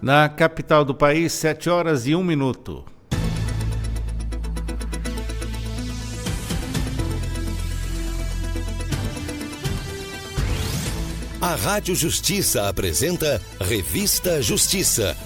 Na capital do país, 7h01. A Rádio Justiça apresenta Revista Justiça.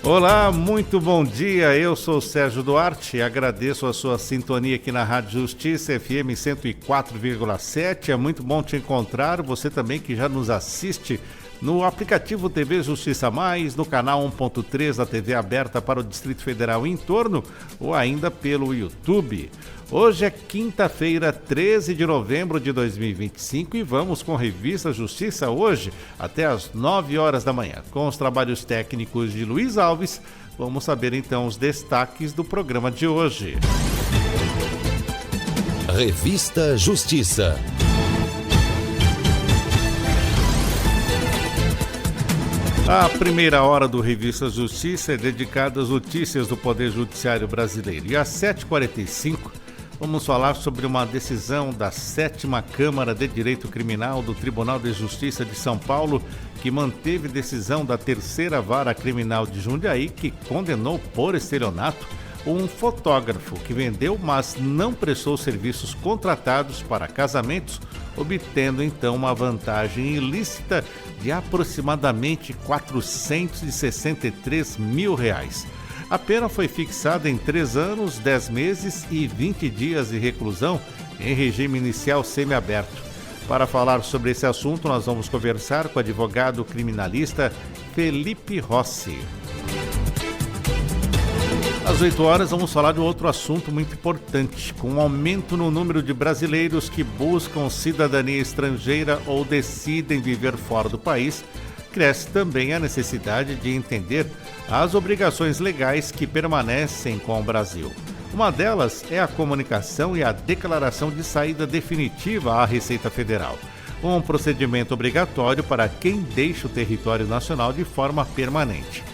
Olá, muito bom dia, eu sou Sérgio Duarte e agradeço a sua sintonia aqui na Rádio Justiça FM 104,7, é muito bom te encontrar, você também que já nos assiste no aplicativo TV Justiça Mais, no canal 1.3 da TV aberta para o Distrito Federal e entorno, ou ainda pelo YouTube. Hoje é quinta-feira, 13 de novembro de 2025 e vamos com Revista Justiça hoje até às 9h da manhã. Com os trabalhos técnicos de Luiz Alves, vamos saber então os destaques do programa de hoje. Revista Justiça. A primeira hora do Revista Justiça é dedicada às notícias do Poder Judiciário brasileiro. E às 7h45, vamos falar sobre uma decisão da 7ª Câmara de Direito Criminal do Tribunal de Justiça de São Paulo, que manteve decisão da 3ª Vara Criminal de Jundiaí, que condenou por estelionato um fotógrafo que vendeu, mas não prestou serviços contratados para casamentos, obtendo então uma vantagem ilícita de aproximadamente R$463 mil. A pena foi fixada em 3 anos, 10 meses e 20 dias de reclusão em regime inicial semiaberto. Para falar sobre esse assunto, nós vamos conversar com o advogado criminalista Felipe Rossi. Às 8h vamos falar de outro assunto muito importante. Com um aumento no número de brasileiros que buscam cidadania estrangeira ou decidem viver fora do país, cresce também a necessidade de entender as obrigações legais que permanecem com o Brasil. Uma delas é a comunicação e a declaração de saída definitiva à Receita Federal, um procedimento obrigatório para quem deixa o território nacional de forma permanente.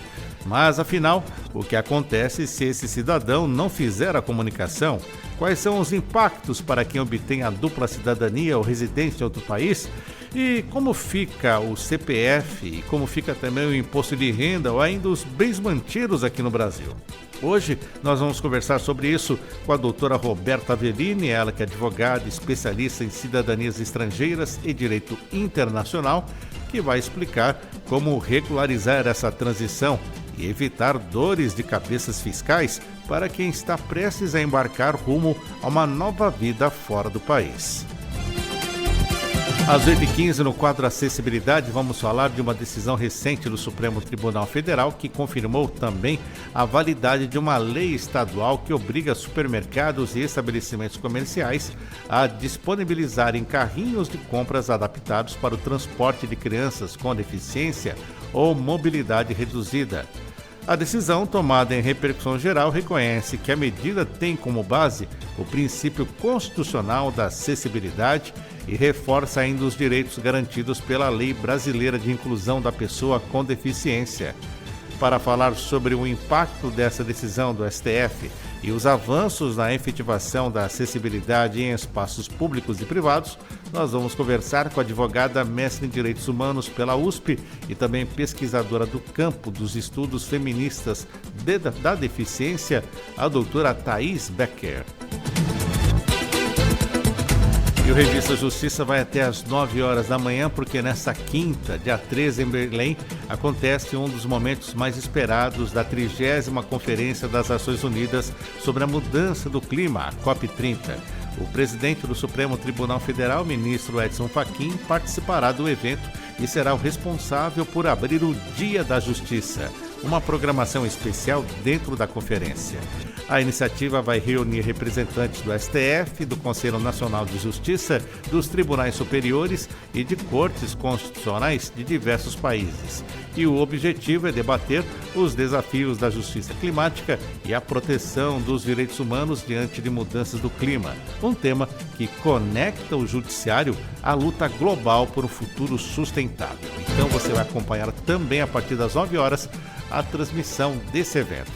Mas, afinal, o que acontece se esse cidadão não fizer a comunicação? Quais são os impactos para quem obtém a dupla cidadania ou residência em outro país? E como fica o CPF e como fica também o imposto de renda ou ainda os bens mantidos aqui no Brasil? Hoje nós vamos conversar sobre isso com a doutora Roberta Aveline, ela que é advogada especialista em cidadanias estrangeiras e direito internacional, que vai explicar como regularizar essa transição e evitar dores de cabeças fiscais para quem está prestes a embarcar rumo a uma nova vida fora do país. Às 8h15, no quadro Acessibilidade, vamos falar de uma decisão recente do Supremo Tribunal Federal que confirmou também a validade de uma lei estadual que obriga supermercados e estabelecimentos comerciais a disponibilizarem carrinhos de compras adaptados para o transporte de crianças com deficiência ou mobilidade reduzida. A decisão, tomada em repercussão geral, reconhece que a medida tem como base o princípio constitucional da acessibilidade e reforça ainda os direitos garantidos pela Lei Brasileira de Inclusão da Pessoa com Deficiência. Para falar sobre o impacto dessa decisão do STF e os avanços na efetivação da acessibilidade em espaços públicos e privados, nós vamos conversar com a advogada mestre em Direitos Humanos pela USP e também pesquisadora do campo dos estudos feministas da deficiência, a doutora Thaís Becker. E o Revista Justiça vai até às 9h da manhã, porque nesta quinta, dia 13, em Belém, acontece um dos momentos mais esperados da 30ª Conferência das Nações Unidas sobre a Mudança do Clima, a COP30. O presidente do Supremo Tribunal Federal, ministro Edson Fachin, participará do evento e será o responsável por abrir o Dia da Justiça, uma programação especial dentro da conferência. A iniciativa vai reunir representantes do STF, do Conselho Nacional de Justiça, dos tribunais superiores e de cortes constitucionais de diversos países. E o objetivo é debater os desafios da justiça climática e a proteção dos direitos humanos diante de mudanças do clima, um tema que conecta o judiciário à luta global por um futuro sustentável. Então você vai acompanhar também a partir das 9h a transmissão desse evento.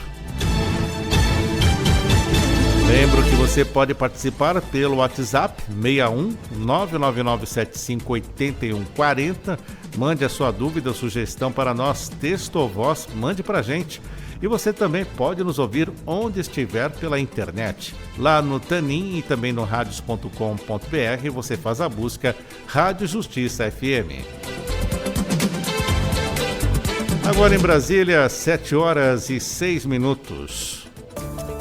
Lembro que você pode participar pelo WhatsApp 61 999758140. Mande a sua dúvida ou sugestão para nós, texto ou voz, mande para a gente. E você também pode nos ouvir onde estiver pela internet. Lá no Tanin e também no radios.com.br você faz a busca Rádio Justiça FM. Agora em Brasília, 7h06.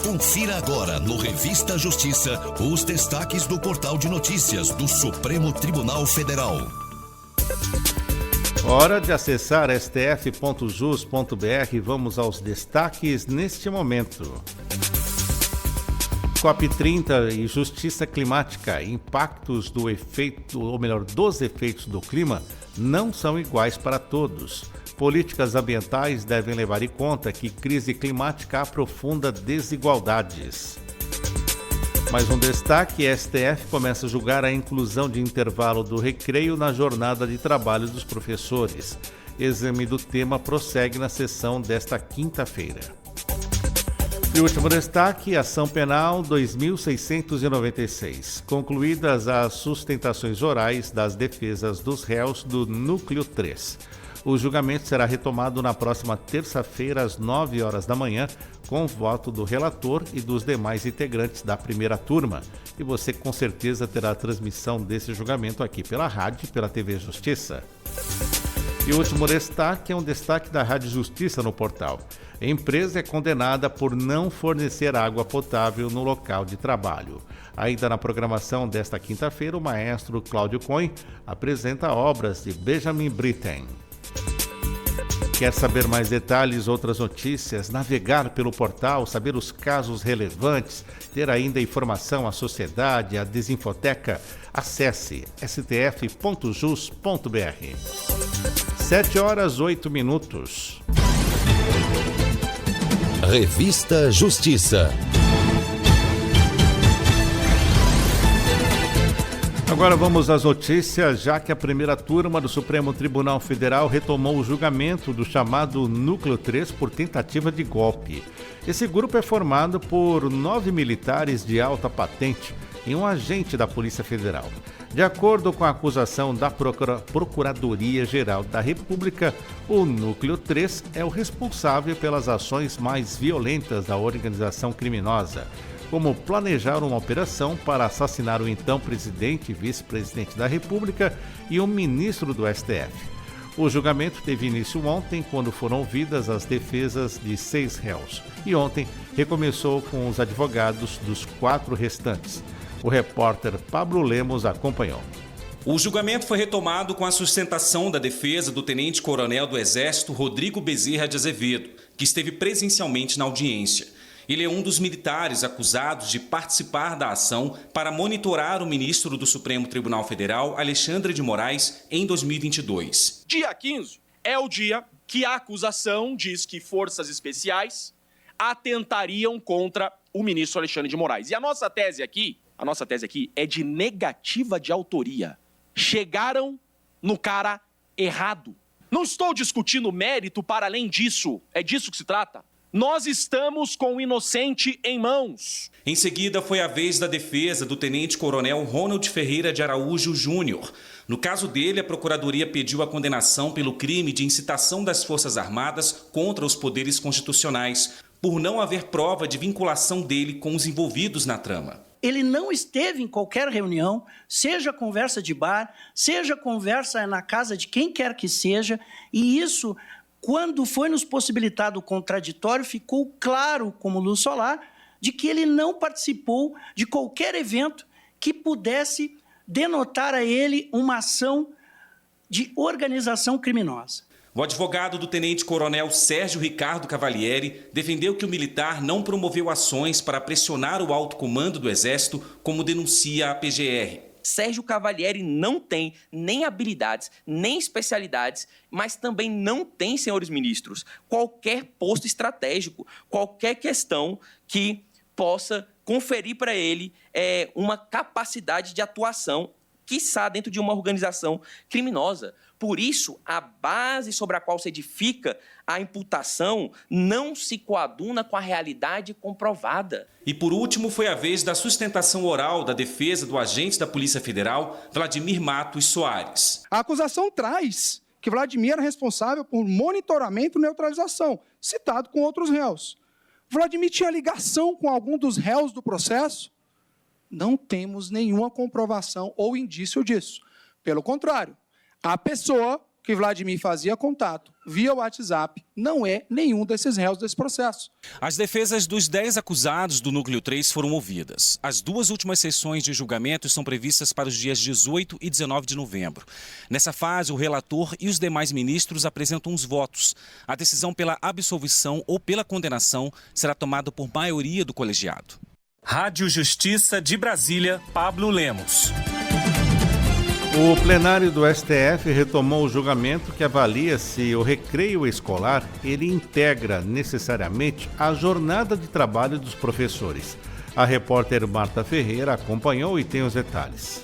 Confira agora no Revista Justiça os destaques do portal de notícias do Supremo Tribunal Federal. Hora de acessar stf.jus.br. Vamos aos destaques neste momento. COP30 e Justiça Climática. Impactos do efeito, ou melhor, dos efeitos do clima não são iguais para todos. Políticas ambientais devem levar em conta que crise climática aprofunda desigualdades. Mais um destaque: STF começa a julgar a inclusão de intervalo do recreio na jornada de trabalho dos professores. Exame do tema prossegue na sessão desta quinta-feira. E último destaque: ação penal 2696. Concluídas as sustentações orais das defesas dos réus do Núcleo 3. O julgamento será retomado na próxima terça-feira, às 9h da manhã, com o voto do relator e dos demais integrantes da primeira turma. E você com certeza terá a transmissão desse julgamento aqui pela rádio e pela TV Justiça. E o último destaque é um destaque da Rádio Justiça no portal. A empresa é condenada por não fornecer água potável no local de trabalho. Ainda na programação desta quinta-feira, o maestro Cláudio Cohen apresenta obras de Benjamin Britten. Quer saber mais detalhes, outras notícias, navegar pelo portal, saber os casos relevantes, ter ainda informação à sociedade, à Desinfoteca? Acesse stf.jus.br. 7h08. Revista Justiça. Agora vamos às notícias, já que a primeira turma do Supremo Tribunal Federal retomou o julgamento do chamado Núcleo 3 por tentativa de golpe. Esse grupo é formado por 9 militares de alta patente e um agente da Polícia Federal. De acordo com a acusação da Procuradoria-Geral da República, o Núcleo 3 é o responsável pelas ações mais violentas da organização criminosa, como planejar uma operação para assassinar o então presidente e vice-presidente da República e um ministro do STF. O julgamento teve início ontem, quando foram ouvidas as defesas de 6 réus. E ontem recomeçou com os advogados dos 4 restantes. O repórter Pablo Lemos acompanhou. O julgamento foi retomado com a sustentação da defesa do tenente-coronel do Exército Rodrigo Bezerra de Azevedo, que esteve presencialmente na audiência. Ele é um dos militares acusados de participar da ação para monitorar o ministro do Supremo Tribunal Federal, Alexandre de Moraes, em 2022. Dia 15 é o dia que a acusação diz que forças especiais atentariam contra o ministro Alexandre de Moraes. E a nossa tese aqui é de negativa de autoria. Chegaram no cara errado. Não estou discutindo mérito para além disso. É disso que se trata. Nós estamos com o inocente em mãos. Em seguida, foi a vez da defesa do tenente-coronel Ronald Ferreira de Araújo Júnior. No caso dele, a Procuradoria pediu a condenação pelo crime de incitação das Forças Armadas contra os poderes constitucionais, por não haver prova de vinculação dele com os envolvidos na trama. Ele não esteve em qualquer reunião, seja conversa de bar, seja conversa na casa de quem quer que seja, e isso, quando foi nos possibilitado o contraditório, ficou claro, como luz solar, de que ele não participou de qualquer evento que pudesse denotar a ele uma ação de organização criminosa. O advogado do tenente-coronel Sérgio Ricardo Cavalieri defendeu que o militar não promoveu ações para pressionar o alto comando do Exército, como denuncia a PGR. Sérgio Cavalieri não tem nem habilidades, nem especialidades, mas também não tem, senhores ministros, qualquer posto estratégico, qualquer questão que possa conferir para ele uma capacidade de atuação quiçá dentro de uma organização criminosa. Por isso, a base sobre a qual se edifica a imputação não se coaduna com a realidade comprovada. E por último, foi a vez da sustentação oral da defesa do agente da Polícia Federal, Vladimir Matos Soares. A acusação traz que Vladimir era responsável por monitoramento e neutralização, citado com outros réus. Vladimir tinha ligação com algum dos réus do processo? Não temos nenhuma comprovação ou indício disso. Pelo contrário, a pessoa que Vladimir fazia contato via WhatsApp não é nenhum desses réus desse processo. As defesas dos 10 acusados do Núcleo 3 foram ouvidas. As 2 últimas sessões de julgamento são previstas para os dias 18 e 19 de novembro. Nessa fase, o relator e os demais ministros apresentam os votos. A decisão pela absolvição ou pela condenação será tomada por maioria do colegiado. Rádio Justiça de Brasília, Pablo Lemos. O plenário do STF retomou o julgamento que avalia se o recreio escolar ele integra necessariamente a jornada de trabalho dos professores. A repórter Marta Ferreira acompanhou e tem os detalhes.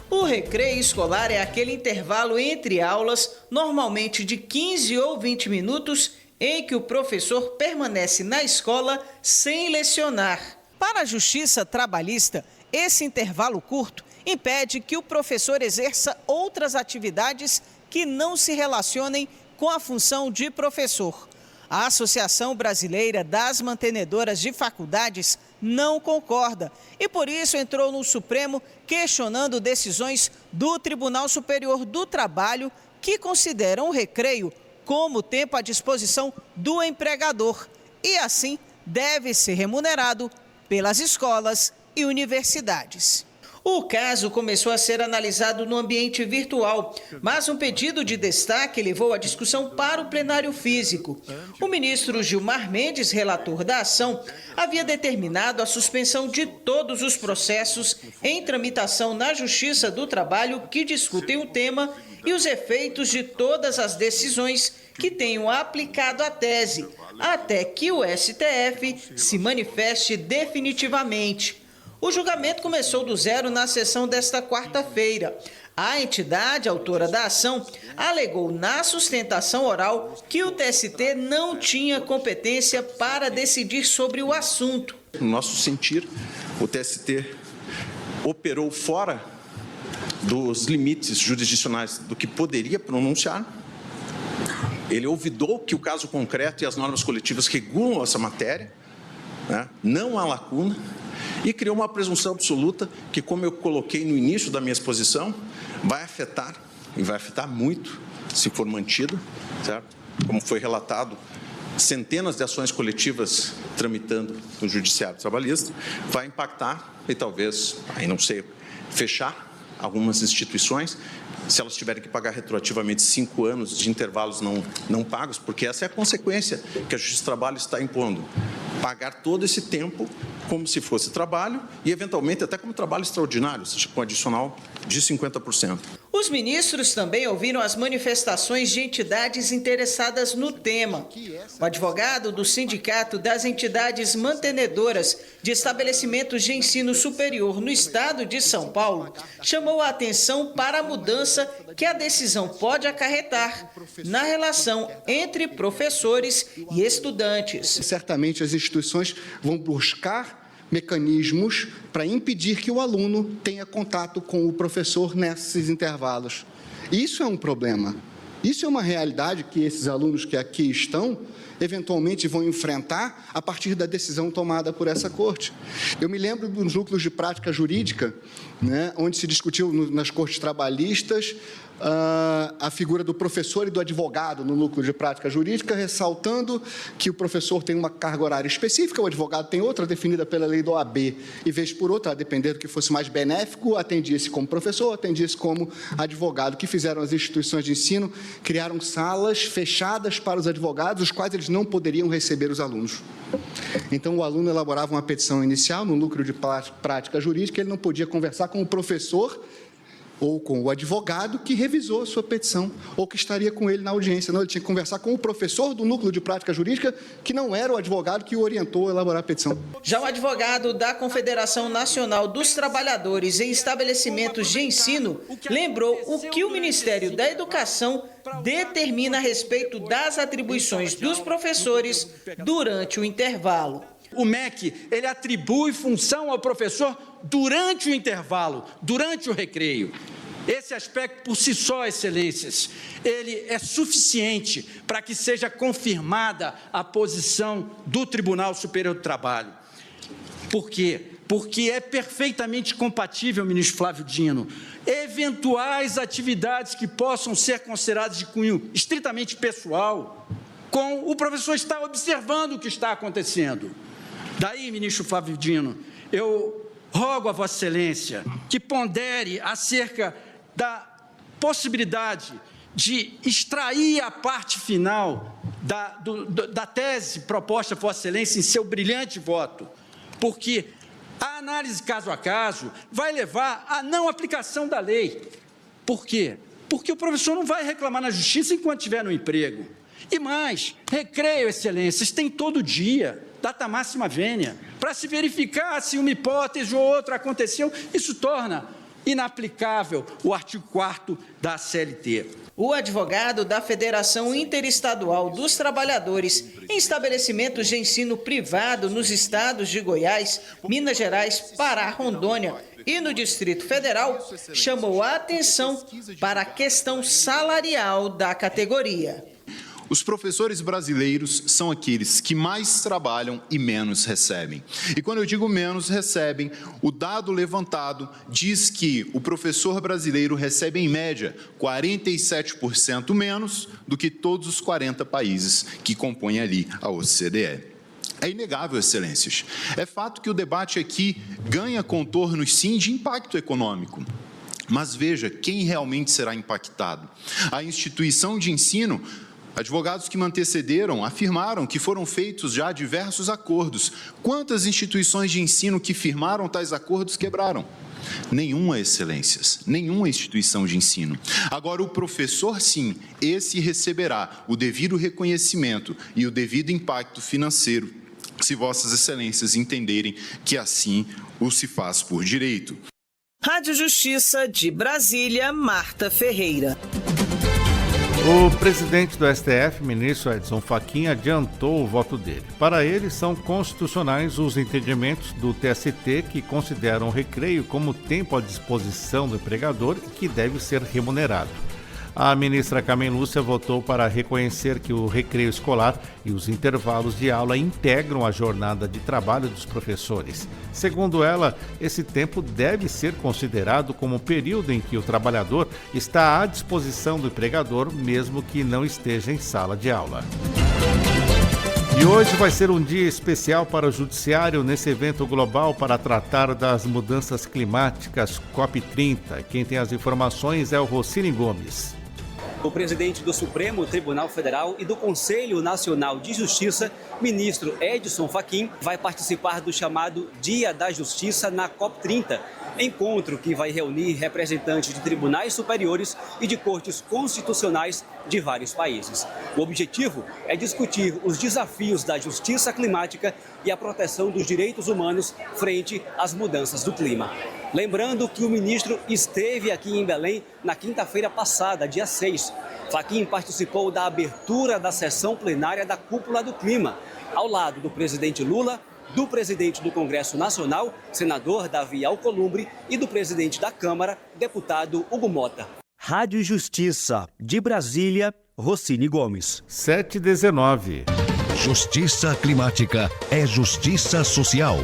O recreio escolar é aquele intervalo entre aulas, normalmente de 15 ou 20 minutos, em que o professor permanece na escola sem lecionar. Para a Justiça Trabalhista, esse intervalo curto impede que o professor exerça outras atividades que não se relacionem com a função de professor. A Associação Brasileira das Mantenedoras de Faculdades não concorda e, por isso, entrou no Supremo questionando decisões do Tribunal Superior do Trabalho que consideram o recreio como tempo à disposição do empregador e, assim, deve ser remunerado pelas escolas e universidades. O caso começou a ser analisado no ambiente virtual, mas um pedido de destaque levou a discussão para o plenário físico. O ministro Gilmar Mendes, relator da ação, havia determinado a suspensão de todos os processos em tramitação na Justiça do Trabalho que discutem o tema e os efeitos de todas as decisões que tenham aplicado a tese, até que o STF se manifeste definitivamente. O julgamento começou do zero na sessão desta quarta-feira. A entidade autora da ação alegou na sustentação oral que o TST não tinha competência para decidir sobre o assunto. No nosso sentir, o TST operou fora dos limites jurisdicionais do que poderia pronunciar. Ele olvidou que o caso concreto e as normas coletivas regulam essa matéria, né? Não há lacuna. E criou uma presunção absoluta que, como eu coloquei no início da minha exposição, vai afetar, e vai afetar muito, se for mantido, certo? Como foi relatado, centenas de ações coletivas tramitando no Judiciário Trabalhista, vai impactar e talvez, aí não sei, fechar algumas instituições, se elas tiverem que pagar retroativamente 5 anos de intervalos não pagos, porque essa é a consequência que a Justiça do Trabalho está impondo. Pagar todo esse tempo como se fosse trabalho e, eventualmente, até como trabalho extraordinário, ou seja, com adicional de 50%. Os ministros também ouviram as manifestações de entidades interessadas no tema. O advogado do Sindicato das Entidades Mantenedoras de Estabelecimentos de Ensino Superior no estado de São Paulo chamou a atenção para a mudança que a decisão pode acarretar na relação entre professores e estudantes. Certamente as instituições vão buscar mecanismos para impedir que o aluno tenha contato com o professor nesses intervalos. Isso é um problema. Isso é uma realidade que esses alunos que aqui estão, eventualmente vão enfrentar a partir da decisão tomada por essa corte. Eu me lembro dos núcleos de prática jurídica, né, onde se discutiu nas cortes trabalhistas a figura do professor e do advogado no núcleo de prática jurídica, ressaltando que o professor tem uma carga horária específica, o advogado tem outra definida pela lei do OAB, e vez por outra, a depender do que fosse mais benéfico, atendia-se como professor, atendia-se como advogado. O que fizeram as instituições de ensino? Criaram salas fechadas para os advogados, os quais eles não poderiam receber os alunos. Então, o aluno elaborava uma petição inicial no núcleo de prática jurídica, ele não podia conversar com o professor ou com o advogado que revisou a sua petição, ou que estaria com ele na audiência. Não, ele tinha que conversar com o professor do núcleo de prática jurídica, que não era o advogado que o orientou a elaborar a petição. Já o advogado da Confederação Nacional dos Trabalhadores em Estabelecimentos de Ensino lembrou o que o Ministério da Educação determina a respeito das atribuições dos professores durante o intervalo. O MEC, ele atribui função ao professor durante o intervalo, durante o recreio. Esse aspecto, por si só, excelências, ele é suficiente para que seja confirmada a posição do Tribunal Superior do Trabalho. Por quê? Porque é perfeitamente compatível, ministro Flávio Dino, eventuais atividades que possam ser consideradas de cunho estritamente pessoal, com o professor estar observando o que está acontecendo. Daí, ministro Flávio Dino, eu rogo a Vossa Excelência que pondere acerca da possibilidade de extrair a parte final da tese proposta por Vossa Excelência em seu brilhante voto, porque a análise caso a caso vai levar à não aplicação da lei. Por quê? Porque o professor não vai reclamar na justiça enquanto estiver no emprego. E mais, recreio, excelências, tem todo dia, data máxima vênia, para se verificar se uma hipótese ou outra aconteceu. Isso torna inaplicável o artigo 4º da CLT. O advogado da Federação Interestadual dos Trabalhadores em Estabelecimentos de Ensino Privado nos estados de Goiás, Minas Gerais, Pará, Rondônia e no Distrito Federal chamou a atenção para a questão salarial da categoria. Os professores brasileiros são aqueles que mais trabalham e menos recebem. E quando eu digo menos recebem, o dado levantado diz que o professor brasileiro recebe, em média, 47% menos do que todos os 40 países que compõem ali a OCDE. É inegável, excelências. É fato que o debate aqui ganha contornos, sim, de impacto econômico. Mas veja, quem realmente será impactado? A instituição de ensino. Advogados que me antecederam afirmaram que foram feitos já diversos acordos. Quantas instituições de ensino que firmaram tais acordos quebraram? Nenhuma, excelências, nenhuma instituição de ensino. Agora, o professor, sim, esse receberá o devido reconhecimento e o devido impacto financeiro, se vossas excelências entenderem que assim o se faz por direito. Rádio Justiça de Brasília, Marta Ferreira. O presidente do STF, ministro Edson Fachin, adiantou o voto dele. Para ele, são constitucionais os entendimentos do TST que consideram o recreio como tempo à disposição do empregador e que deve ser remunerado. A ministra Carmen Lúcia votou para reconhecer que o recreio escolar e os intervalos de aula integram a jornada de trabalho dos professores. Segundo ela, esse tempo deve ser considerado como o período em que o trabalhador está à disposição do empregador, mesmo que não esteja em sala de aula. E hoje vai ser um dia especial para o Judiciário nesse evento global para tratar das mudanças climáticas COP30. Quem tem as informações é o Rossini Gomes. O presidente do Supremo Tribunal Federal e do Conselho Nacional de Justiça, ministro Edson Fachin, vai participar do chamado Dia da Justiça na COP30, encontro que vai reunir representantes de tribunais superiores e de cortes constitucionais de vários países. O objetivo é discutir os desafios da justiça climática e a proteção dos direitos humanos frente às mudanças do clima. Lembrando que o ministro esteve aqui em Belém na quinta-feira passada, dia 6. Fachin participou da abertura da sessão plenária da Cúpula do Clima, ao lado do presidente Lula, do presidente do Congresso Nacional, senador Davi Alcolumbre, e do presidente da Câmara, deputado Hugo Mota. Rádio Justiça, de Brasília, Rossini Gomes. 7h19. Justiça climática é justiça social.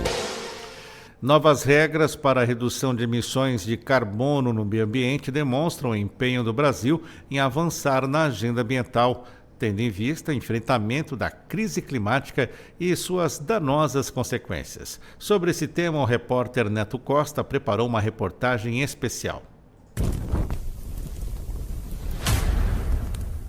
Novas regras para a redução de emissões de carbono no meio ambiente demonstram o empenho do Brasil em avançar na agenda ambiental, tendo em vista o enfrentamento da crise climática e suas danosas consequências. Sobre esse tema, o repórter Neto Costa preparou uma reportagem especial.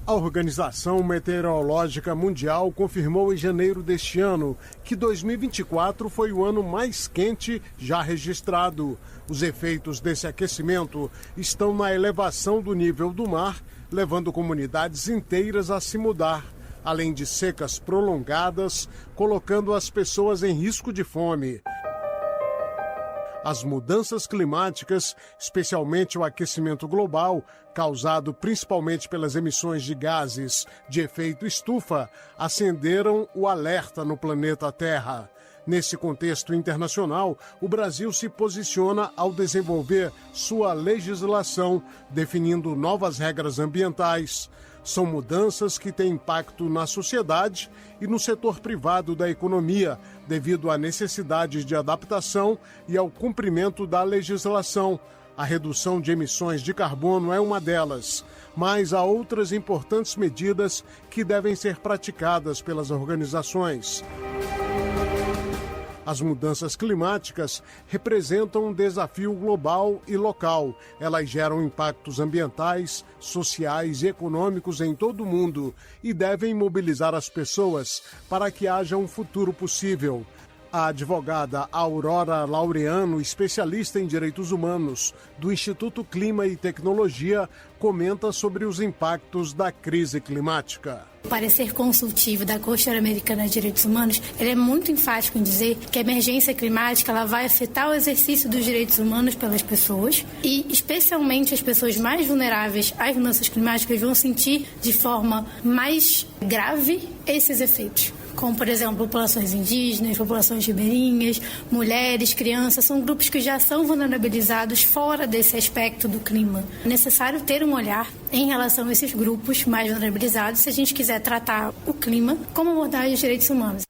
A Organização Meteorológica Mundial confirmou em janeiro deste ano que 2024 foi o ano mais quente já registrado. Os efeitos desse aquecimento estão na elevação do nível do mar, levando comunidades inteiras a se mudar, além de secas prolongadas, colocando as pessoas em risco de fome. As mudanças climáticas, especialmente o aquecimento global, causado principalmente pelas emissões de gases de efeito estufa, acenderam o alerta no planeta Terra. Nesse contexto internacional, o Brasil se posiciona ao desenvolver sua legislação, definindo novas regras ambientais. São mudanças que têm impacto na sociedade e no setor privado da economia, devido à necessidade de adaptação e ao cumprimento da legislação. A redução de emissões de carbono é uma delas, mas há outras importantes medidas que devem ser praticadas pelas organizações. As mudanças climáticas representam um desafio global e local. Elas geram impactos ambientais, sociais e econômicos em todo o mundo e devem mobilizar as pessoas para que haja um futuro possível. A advogada Aurora Laureano, especialista em direitos humanos do Instituto Clima e Tecnologia, comenta sobre os impactos da crise climática. O parecer consultivo da Corte Interamericana de Direitos Humanos, ele é muito enfático em dizer que a emergência climática ela vai afetar o exercício dos direitos humanos pelas pessoas e, especialmente, as pessoas mais vulneráveis às mudanças climáticas vão sentir de forma mais grave esses efeitos. Como, por exemplo, populações indígenas, populações ribeirinhas, mulheres, crianças, são grupos que já são vulnerabilizados fora desse aspecto do clima. É necessário ter um olhar em relação a esses grupos mais vulnerabilizados se a gente quiser tratar o clima como abordagem de direitos humanos.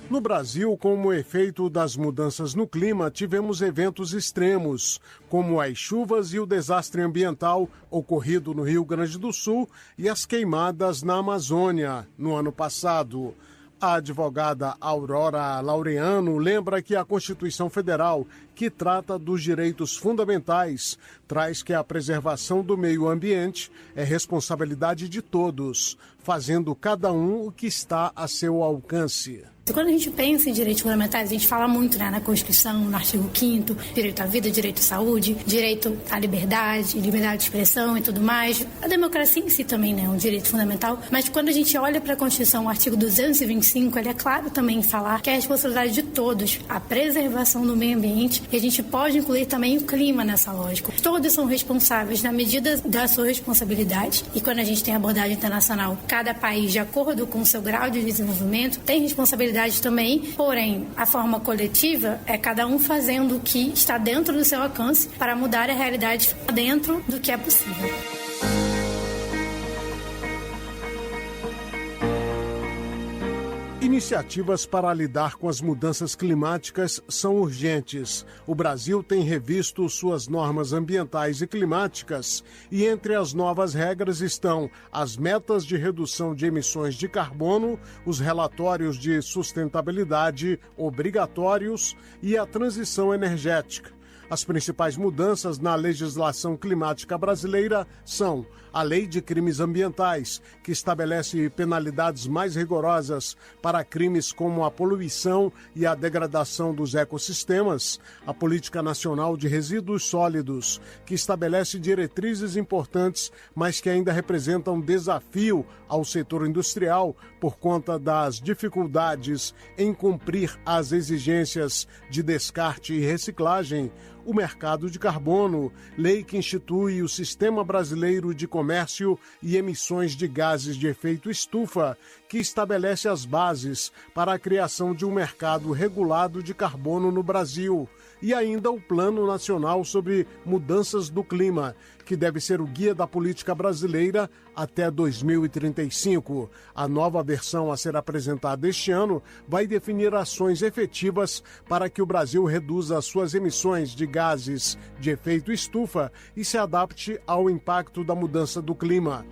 No Brasil, como efeito das mudanças no clima, tivemos eventos extremos, como as chuvas e o desastre ambiental ocorrido no Rio Grande do Sul e as queimadas na Amazônia no ano passado. A advogada Aurora Laureano lembra que a Constituição Federal, que trata dos direitos fundamentais, traz que a preservação do meio ambiente é responsabilidade de todos, fazendo cada um o que está a seu alcance. Quando a gente pensa em direitos fundamentais, a gente fala muito na Constituição, no artigo 5º, direito à vida, direito à saúde, direito à liberdade, liberdade de expressão e tudo mais. A democracia em si também é um direito fundamental, mas quando a gente olha para a Constituição, o artigo 225, ele é claro também em falar que é a responsabilidade de todos, a preservação do meio ambiente, e a gente pode incluir também o clima nessa lógica. Todos são responsáveis na medida da sua responsabilidade, e quando a gente tem abordagem internacional, cada país, de acordo com o seu grau de desenvolvimento, tem responsabilidade também, porém, a forma coletiva é cada um fazendo o que está dentro do seu alcance para mudar a realidade dentro do que é possível. Iniciativas para lidar com as mudanças climáticas são urgentes. O Brasil tem revisto suas normas ambientais e climáticas e entre as novas regras estão as metas de redução de emissões de carbono, os relatórios de sustentabilidade obrigatórios e a transição energética. As principais mudanças na legislação climática brasileira são a Lei de Crimes Ambientais, que estabelece penalidades mais rigorosas para crimes como a poluição e a degradação dos ecossistemas, a Política Nacional de Resíduos Sólidos, que estabelece diretrizes importantes, mas que ainda representam um desafio ao setor industrial por conta das dificuldades em cumprir as exigências de descarte e reciclagem, o mercado de carbono, lei que institui o Sistema Brasileiro de Comércio e Emissões de Gases de Efeito Estufa, que estabelece as bases para a criação de um mercado regulado de carbono no Brasil, e ainda o Plano Nacional sobre Mudanças do Clima, que deve ser o guia da política brasileira até 2035. A nova versão a ser apresentada este ano vai definir ações efetivas para que o Brasil reduza suas emissões de gases de efeito estufa e se adapte ao impacto da mudança do clima.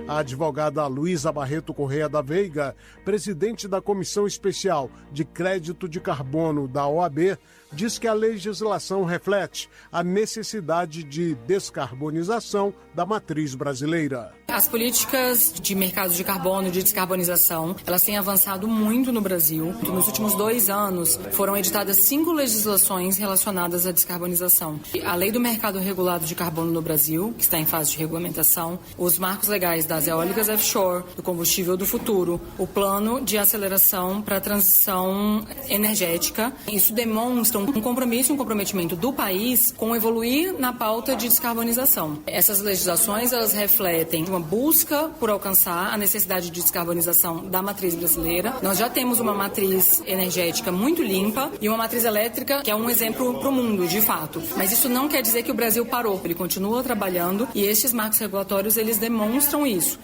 A advogada Luísa Barreto Correia da Veiga, presidente da Comissão Especial de Crédito de Carbono da OAB, diz que a legislação reflete a necessidade de descarbonização da matriz brasileira. As políticas de mercado de carbono, de descarbonização, elas têm avançado muito no Brasil. Nos últimos 2 anos, foram editadas 5 legislações relacionadas à descarbonização. A Lei do Mercado Regulado de Carbono no Brasil, que está em fase de regulamentação, os marcos legais das eólicas offshore, do combustível do futuro, o plano de aceleração para a transição energética. Isso demonstra um compromisso, um comprometimento do país com evoluir na pauta de descarbonização. Essas legislações, elas refletem uma busca por alcançar a necessidade de descarbonização da matriz brasileira. Nós já temos uma matriz energética muito limpa e uma matriz elétrica que é um exemplo para o mundo, de fato. Mas isso não quer dizer que o Brasil parou. Ele continua trabalhando e estes marcos regulatórios, eles demonstram isso.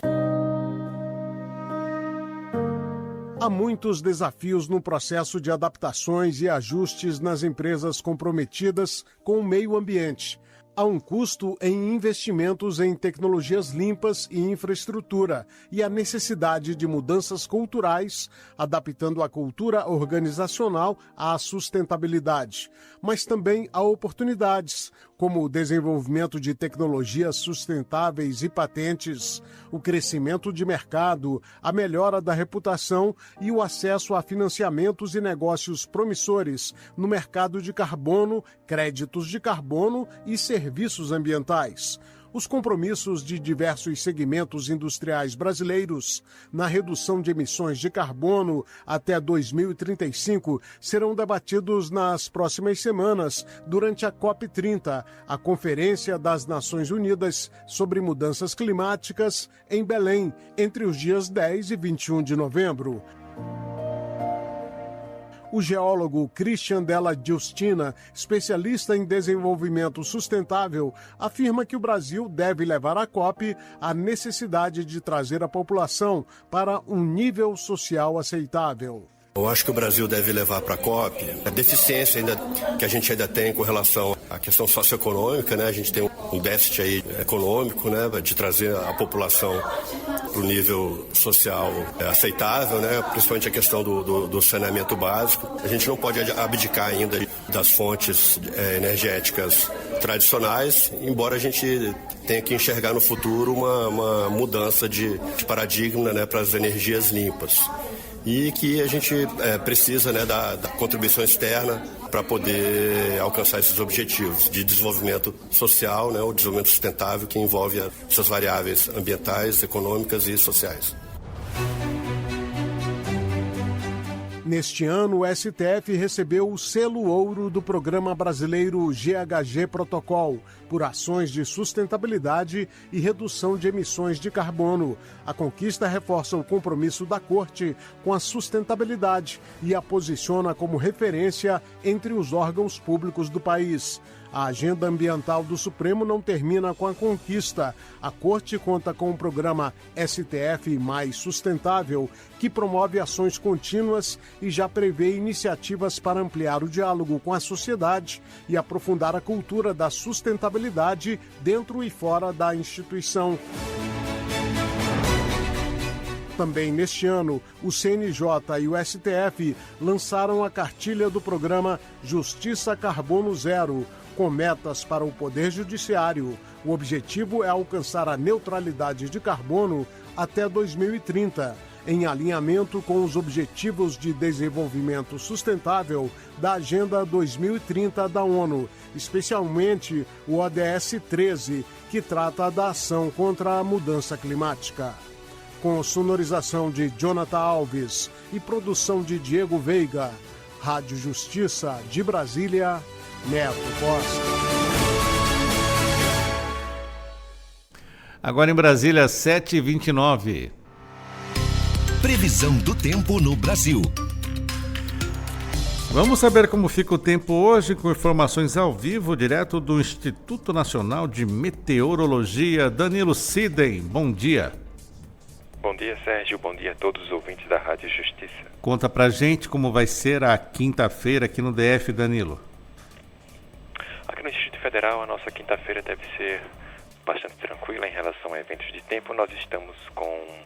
Há muitos desafios no processo de adaptações e ajustes nas empresas comprometidas com o meio ambiente. Há um custo em investimentos em tecnologias limpas e infraestrutura e a necessidade de mudanças culturais, adaptando a cultura organizacional à sustentabilidade. Mas também há oportunidades, como o desenvolvimento de tecnologias sustentáveis e patentes, o crescimento de mercado, a melhora da reputação e o acesso a financiamentos e negócios promissores no mercado de carbono, créditos de carbono e serviços ambientais. Os compromissos de diversos segmentos industriais brasileiros na redução de emissões de carbono até 2035 serão debatidos nas próximas semanas durante a COP30, a Conferência das Nações Unidas sobre Mudanças Climáticas, em Belém, entre os dias 10 e 21 de novembro. O geólogo Christian Della Giustina, especialista em desenvolvimento sustentável, afirma que o Brasil deve levar à COP a necessidade de trazer a população para um nível social aceitável. Eu acho que o Brasil deve levar para a COP a deficiência que a gente ainda tem com relação à questão socioeconômica, né? A gente tem um déficit aí econômico, né? De trazer a população para o nível social aceitável, né? Principalmente a questão do saneamento básico. A gente não pode abdicar ainda das fontes energéticas tradicionais, embora a gente tenha que enxergar no futuro uma mudança de paradigma, né? Para as energias limpas. E que a gente precisa, né, da contribuição externa para poder alcançar esses objetivos de desenvolvimento social, né, o desenvolvimento sustentável que envolve essas variáveis ambientais, econômicas e sociais. Neste ano, o STF recebeu o selo ouro do Programa Brasileiro GHG Protocol, por ações de sustentabilidade e redução de emissões de carbono. A conquista reforça o compromisso da Corte com a sustentabilidade e a posiciona como referência entre os órgãos públicos do país. A agenda ambiental do Supremo não termina com a conquista. A Corte conta com o programa STF Mais Sustentável, que promove ações contínuas e já prevê iniciativas para ampliar o diálogo com a sociedade e aprofundar a cultura da sustentabilidade dentro e fora da instituição. Também neste ano, o CNJ e o STF lançaram a cartilha do programa Justiça Carbono Zero, com metas para o Poder Judiciário. O objetivo é alcançar a neutralidade de carbono até 2030, em alinhamento com os Objetivos de Desenvolvimento Sustentável da Agenda 2030 da ONU, especialmente o ODS 13, que trata da ação contra a mudança climática. Com sonorização de Jonathan Alves e produção de Diego Veiga, Rádio Justiça de Brasília, Neto Costa. Agora em Brasília, 7h29. Previsão do tempo no Brasil. Vamos saber como fica o tempo hoje, com informações ao vivo, direto do Instituto Nacional de Meteorologia. Danilo Sidem, bom dia. Bom dia, Sérgio. Bom dia a todos os ouvintes da Rádio Justiça. Conta pra gente como vai ser a quinta-feira aqui no DF, Danilo. Aqui no Distrito Federal, a nossa quinta-feira deve ser bastante tranquila em relação a eventos de tempo. Nós estamos com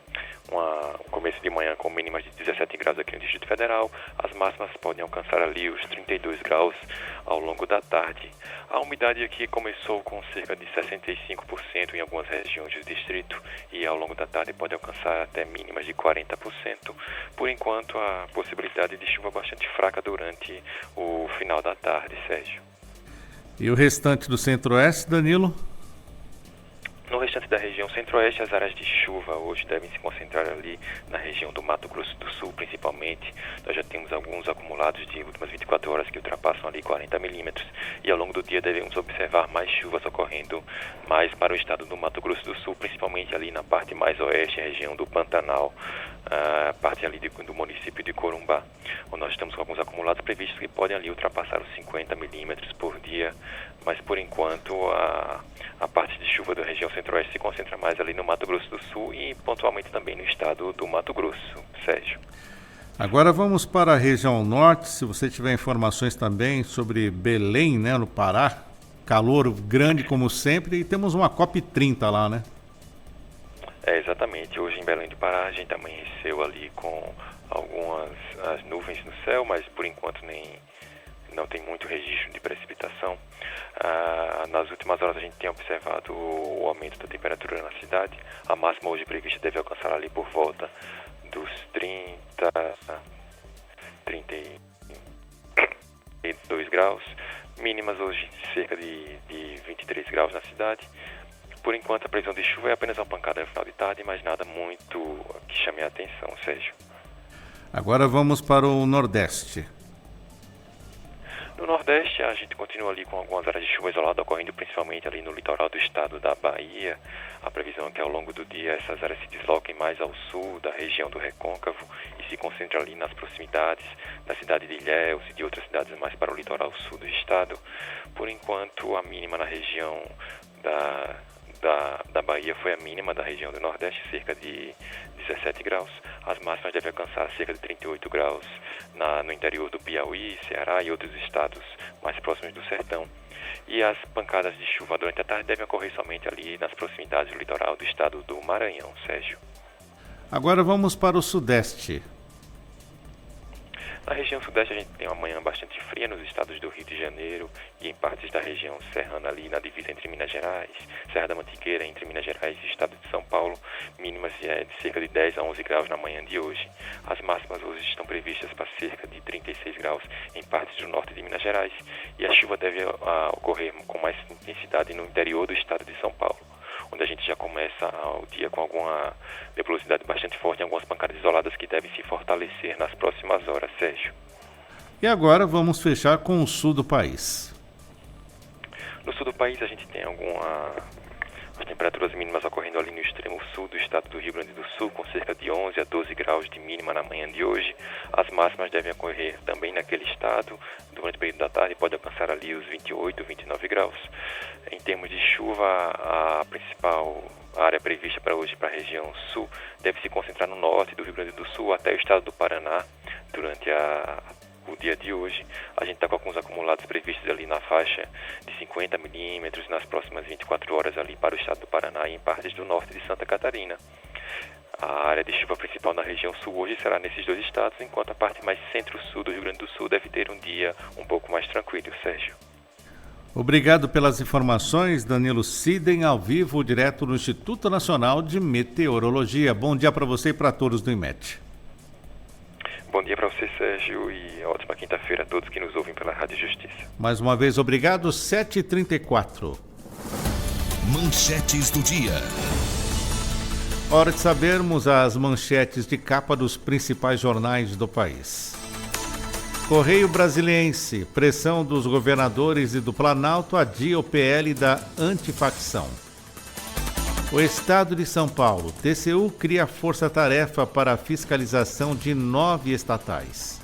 um começo de manhã com mínimas de 17 graus aqui no Distrito Federal. As máximas podem alcançar ali os 32 graus ao longo da tarde. A umidade aqui começou com cerca de 65% em algumas regiões do distrito e ao longo da tarde pode alcançar até mínimas de 40%. Por enquanto, a possibilidade de chuva bastante fraca durante o final da tarde, Sérgio. E o restante do Centro-Oeste, Danilo? No restante da região Centro-Oeste, as áreas de chuva hoje devem se concentrar ali na região do Mato Grosso do Sul, principalmente. Nós já temos alguns acumulados de últimas 24 horas que ultrapassam ali 40 milímetros e ao longo do dia devemos observar mais chuvas ocorrendo mais para o estado do Mato Grosso do Sul, principalmente ali na parte mais oeste, a região do Pantanal, parte ali do município de Corumbá, onde nós estamos com alguns acumulados previstos que podem ali ultrapassar os 50 milímetros por dia, mas por enquanto a parte de chuva da região Centro-Oeste se concentra mais ali no Mato Grosso do Sul e pontualmente também no estado do Mato Grosso, Sérgio. Agora vamos para a região norte, se você tiver informações também sobre Belém, né, no Pará, calor grande como sempre e temos uma COP30 lá, né? Exatamente, hoje em Belém do Pará a gente amanheceu ali com algumas as nuvens no céu, mas por enquanto não tem muito registro de precipitação. Nas últimas horas a gente tem observado o aumento da temperatura na cidade. A máxima hoje prevista deve alcançar ali por volta dos 32 graus. Mínimas hoje cerca de 23 graus na cidade. Por enquanto a previsão de chuva é apenas uma pancada no final de tarde, mas nada muito que chame a atenção, Sérgio. Agora vamos para o Nordeste. No Nordeste, a gente continua ali com algumas áreas de chuva isolada ocorrendo principalmente ali no litoral do estado da Bahia. A previsão é que ao longo do dia essas áreas se desloquem mais ao sul da região do Recôncavo e se concentrem ali nas proximidades da cidade de Ilhéus e de outras cidades mais para o litoral sul do estado. Por enquanto, a mínima na região da Bahia foi a mínima da região do Nordeste, cerca de 17 graus. As máximas devem alcançar cerca de 38 graus no interior do Piauí, Ceará e outros estados mais próximos do sertão. E as pancadas de chuva durante a tarde devem ocorrer somente ali nas proximidades do litoral do estado do Maranhão, Sérgio. Agora vamos para o Sudeste. Na região sudeste a gente tem uma manhã bastante fria nos estados do Rio de Janeiro e em partes da região serrana ali na divisa entre Minas Gerais, Serra da Mantiqueira entre Minas Gerais e estado de São Paulo, mínimas de cerca de 10 a 11 graus na manhã de hoje. As máximas hoje estão previstas para cerca de 36 graus em partes do norte de Minas Gerais e a chuva deve ocorrer com mais intensidade no interior do estado de São Paulo, onde a gente já começa o dia com alguma nebulosidade bastante forte em algumas pancadas isoladas que devem se fortalecer nas próximas horas, Sérgio. E agora vamos fechar com o sul do país. No sul do país a gente tem as temperaturas mínimas ocorrendo ali no extremo sul do estado do Rio Grande do Sul, com cerca de 11 a 12 graus de mínima na manhã de hoje. As máximas devem ocorrer também naquele estado durante o período da tarde, pode alcançar ali os 28, 29 graus. Em termos de chuva, a principal área prevista para hoje para a região sul deve se concentrar no norte do Rio Grande do Sul até o estado do Paraná durante o dia de hoje. A gente está com alguns acumulados previstos ali na faixa de 50 milímetros nas próximas 24 horas ali para o estado do Paraná e em partes do norte de Santa Catarina. A área de chuva principal na região sul hoje será nesses dois estados, enquanto a parte mais centro-sul do Rio Grande do Sul deve ter um dia um pouco mais tranquilo, Sérgio. Obrigado pelas informações, Danilo Siden, ao vivo, direto do Instituto Nacional de Meteorologia. Bom dia para você e para todos do IMET. Bom dia para você, Sérgio, e ótima quinta-feira a todos que nos ouvem pela Rádio Justiça. Mais uma vez, obrigado, 7h34. Manchetes do dia. Hora de sabermos as manchetes de capa dos principais jornais do país. Correio Brasiliense, pressão dos governadores e do Planalto adia o PL da antifacção. O Estado de São Paulo, TCU cria força-tarefa para a fiscalização de 9 estatais.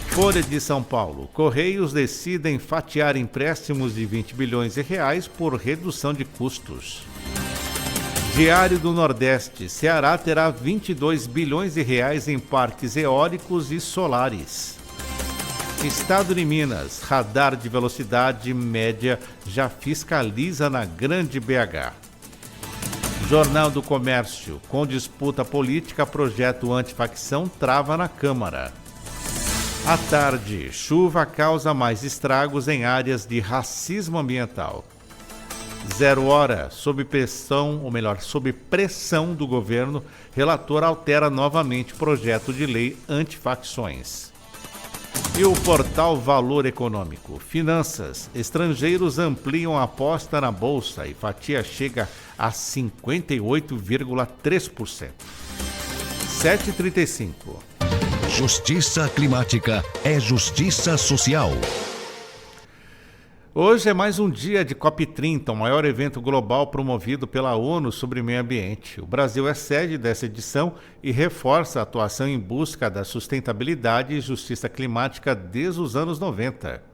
Folha de São Paulo, Correios decidem fatiar empréstimos de 20 bilhões de reais por redução de custos. Diário do Nordeste, Ceará terá 22 bilhões de reais em parques eólicos e solares. Estado de Minas, radar de velocidade média já fiscaliza na Grande BH. Jornal do Comércio, com disputa política, projeto antifacção trava na Câmara. À tarde, chuva causa mais estragos em áreas de racismo ambiental. 0 hora, sob pressão do governo, relator altera novamente projeto de lei antifacções. E o portal Valor Econômico. Finanças. Estrangeiros ampliam a aposta na Bolsa e fatia chega a 58,3%. 7h35. Justiça climática é justiça social. Hoje é mais um dia de COP30, o maior evento global promovido pela ONU sobre meio ambiente. O Brasil é sede dessa edição e reforça a atuação em busca da sustentabilidade e justiça climática desde os anos 90.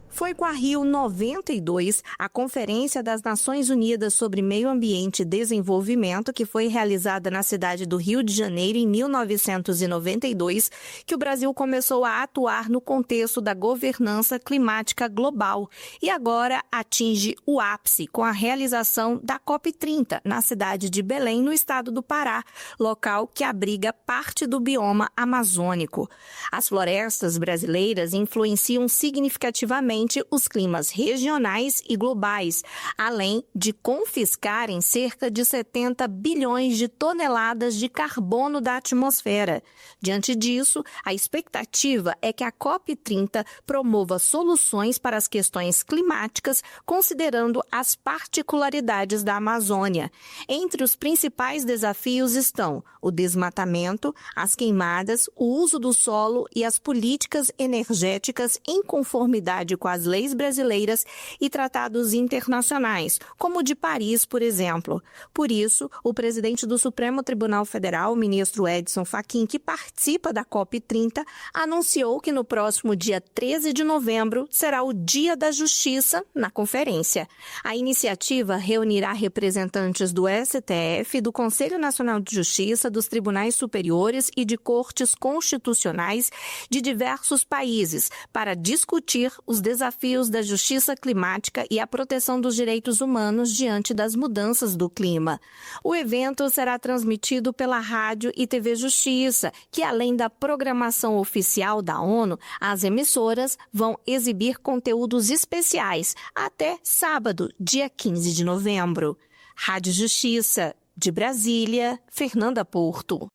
Foi com a Rio 92, a Conferência das Nações Unidas sobre Meio Ambiente e Desenvolvimento, que foi realizada na cidade do Rio de Janeiro em 1992, que o Brasil começou a atuar no contexto da governança climática global e agora atinge o ápice com a realização da COP30 na cidade de Belém, no estado do Pará, local que abriga parte do bioma amazônico. As florestas brasileiras influenciam significativamente os climas regionais e globais, além de confiscarem cerca de 70 bilhões de toneladas de carbono da atmosfera. Diante disso, a expectativa é que a COP30 promova soluções para as questões climáticas, considerando as particularidades da Amazônia. Entre os principais desafios estão o desmatamento, as queimadas, o uso do solo e as políticas energéticas em conformidade com as leis brasileiras e tratados internacionais, como o de Paris, por exemplo. Por isso, o presidente do Supremo Tribunal Federal, o ministro Edson Fachin, que participa da COP30, anunciou que no próximo dia 13 de novembro será o Dia da Justiça na conferência. A iniciativa reunirá representantes do STF, do Conselho Nacional de Justiça, dos Tribunais Superiores e de Cortes Constitucionais de diversos países para discutir os desafios da justiça climática e a proteção dos direitos humanos diante das mudanças do clima. O evento será transmitido pela Rádio e TV Justiça, que além da programação oficial da ONU, as emissoras vão exibir conteúdos especiais até sábado, dia 15 de novembro. Rádio Justiça, de Brasília, Fernanda Porto.